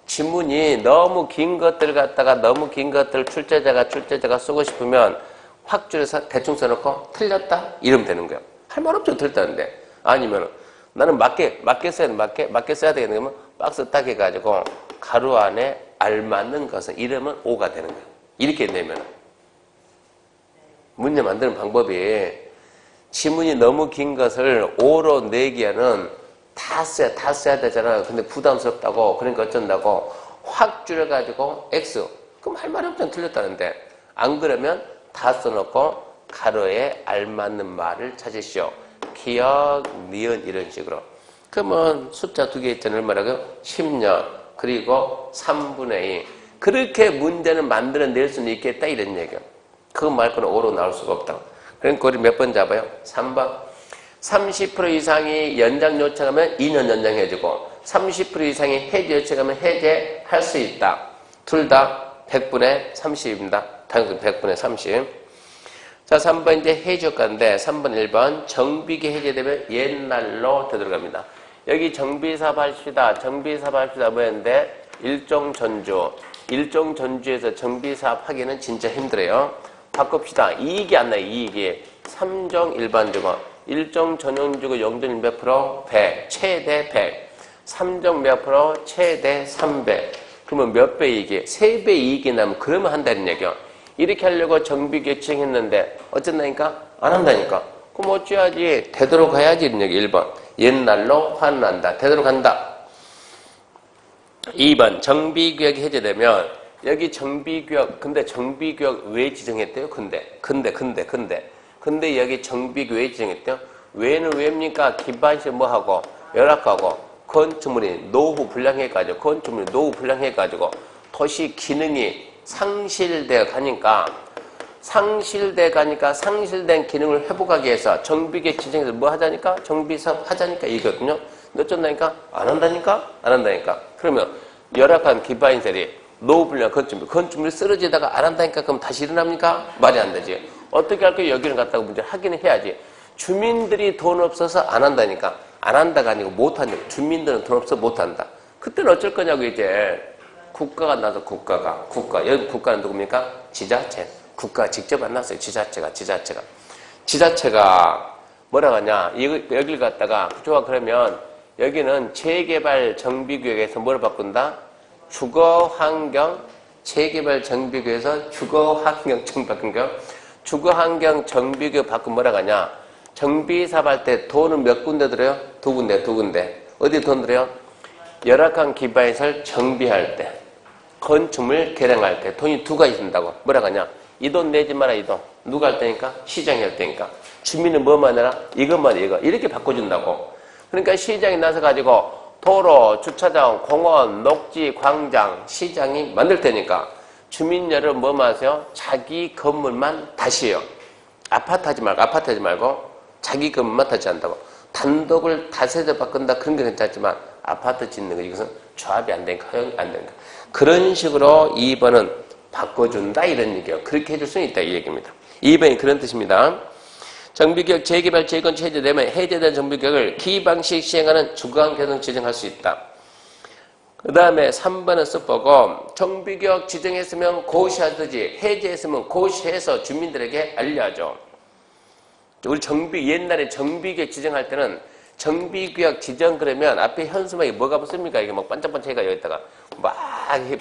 지문이 너무 긴 것들 갖다가 너무 긴 것들 출제자가 쓰고 싶으면 확 줄여서 대충 써놓고 틀렸다 이러면 되는 거예요. 할 말 없죠. 틀렸다는데. 아니면 나는 맞게 써야 되겠는 거면 박스 딱 해가지고 가로 안에 알맞는 것은 이러면 5가 되는 거예요. 이렇게 내면 문제 만드는 방법이 지문이 너무 긴 것을 5로 내기에는 다 써야 되잖아요. 근데 부담스럽다고. 그러니까 어쩐다고. 확 줄여가지고 X. 그럼 할 말이 없잖아. 틀렸다는데. 안 그러면 다 써놓고 가로에 알맞는 말을 찾으시오. 기억, 니은 이런 식으로. 그러면 숫자 2개 있잖아요. 얼마라고요? 10년. 그리고 3분의 2. 그렇게 문제는 만들어낼 수는 있겠다. 이런 얘기예요. 그거 말고는 5로 나올 수가 없다. 그러니까 우리 몇 번 잡아요? 3번. 30% 이상이 연장 요청하면 2년 연장해주고 30% 이상이 해제 요청하면 해제할 수 있다. 둘 다 100분의 30입니다. 당연히 100분의 30. 자, 3번 이제 해제 효과인데 3번 1번 정비기 해제되면 옛날로 되돌아갑니다. 여기 정비사업 합시다. 뭐였는데 일종 전주에서 정비사업 하기는 진짜 힘들어요. 바꿉시다. 이익이 안 나요. 이익이. 3종 일반주거. 일종 전용주거 용적률 몇 프로? 100. 최대 100. 3종 몇 프로? 최대 300. 그러면 몇 배 이익이? 3배 이익이 나면 그러면 한다는 얘기야. 이렇게 하려고 정비 요청했는데 어쩐다니까? 안 한다니까. 그럼 어찌하지? 되도록가야지 이런 얘기. 1번. 옛날로 환난다. 되도록한다. 2번. 정비구역이 해제되면 여기 정비구역. 근데 정비구역 왜 지정했대요? 근데 여기 정비구역 왜 지정했대요? 왜는 왜입니까? 기반시 뭐하고? 열악하고 건축물이 노후 불량해가지고 도시 기능이 상실되어 가니까 상실돼 가니까 상실된 기능을 회복하기 위해서 정비계획 지정에서 뭐 하자니까? 정비사업 하자니까 이거거든요. 근데 어쩐다니까? 안 한다니까? 안 한다니까? 그러면 열악한 기반인들이 노후 불량 건축물 쓰러지다가 안 한다니까 그럼 다시 일어납니까? 말이 안 되지. 어떻게 할 거야? 여기는 갖다가 문제를 하기는 해야지. 주민들이 돈 없어서 안 한다니까. 안 한다가 아니고 못 한다니까. 주민들은 돈 없어서 못 한다. 그때는 어쩔 거냐고 이제. 국가가 나서 여기 국가는 누굽니까? 지자체. 국가가 직접 안 났어요. 지자체가 뭐라고 하냐. 여기를 갖다가 좋아 그러면 여기는 재개발 정비구역에서 뭐를 바꾼다? 주거환경 재개발 정비구역에서 주거환경 정비 바꾼 주거환경 정비구역 바꾸면 뭐라고 하냐. 정비사업 할 때 돈은 몇 군데 들어요? 두 군데. 어디 돈 들어요? 열악한 기반시설 정비할 때, 건축물 개량할 때 돈이 두 가지 든다고. 뭐라고 하냐. 이 돈 내지 마라 이 돈. 누가 할 때니까? 시장이 할 때니까. 주민은 뭐만 해라? 이것만 이거. 이렇게 바꿔준다고. 그러니까 시장이 나서 가지고 도로, 주차장, 공원, 녹지, 광장, 시장이 만들 테니까 주민 여러분 뭐만 하세요? 자기 건물만 다시 해요. 아파트 하지 말고 자기 건물만 다시 한다고. 단독을 다세대 바꾼다 그런 게 괜찮지만 아파트 짓는 거 이것은 조합이 안 되니까 허용이 안 되니까 그런 식으로 2번은 바꿔준다 이런 얘기예요. 그렇게 해줄 수는 있다 이 얘기입니다. 2번이 그런 뜻입니다. 정비구역 재개발 재건축 해제되면 해제된 정비구역을 기방식 시행하는 주거환경 개선 지정할 수 있다. 그 다음에 3번은 써보고 정비구역 지정했으면 고시하듯이 해제했으면 고시해서 주민들에게 알려줘. 우리 옛날에 정비구역 지정할 때는 정비구역 지정 그러면 앞에 현수막이 뭐가 붙습니까? 이게 막 반짝반짝해가 여기다가 막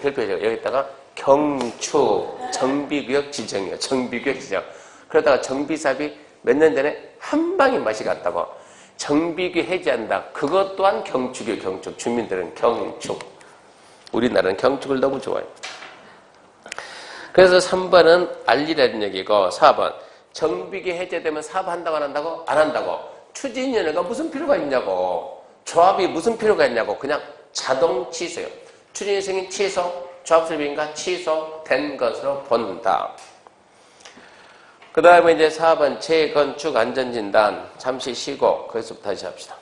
별표죠. 여기다가 경축 정비구역 지정이에요. 정비구역 지정. 그러다가 정비사업이 몇 년 전에 한 방에 맛이 갔다고. 정비구역 해제한다. 그것 또한 경축이에요. 경축. 주민들은 경축. 우리나라는 경축을 너무 좋아해요. 그래서 3번은 알리라는 얘기고 4번 정비구역 해제되면 사업한다고 안 한다고? 안 한다고. 추진위원회가 무슨 필요가 있냐고. 조합이 무슨 필요가 있냐고. 그냥 자동 취소요. 추진위 생긴 취소, 조합설비인가 취소된 것으로 본다. 그 다음에 이제 4번 재건축 안전진단 잠시 쉬고 거기서부터 다시 합시다.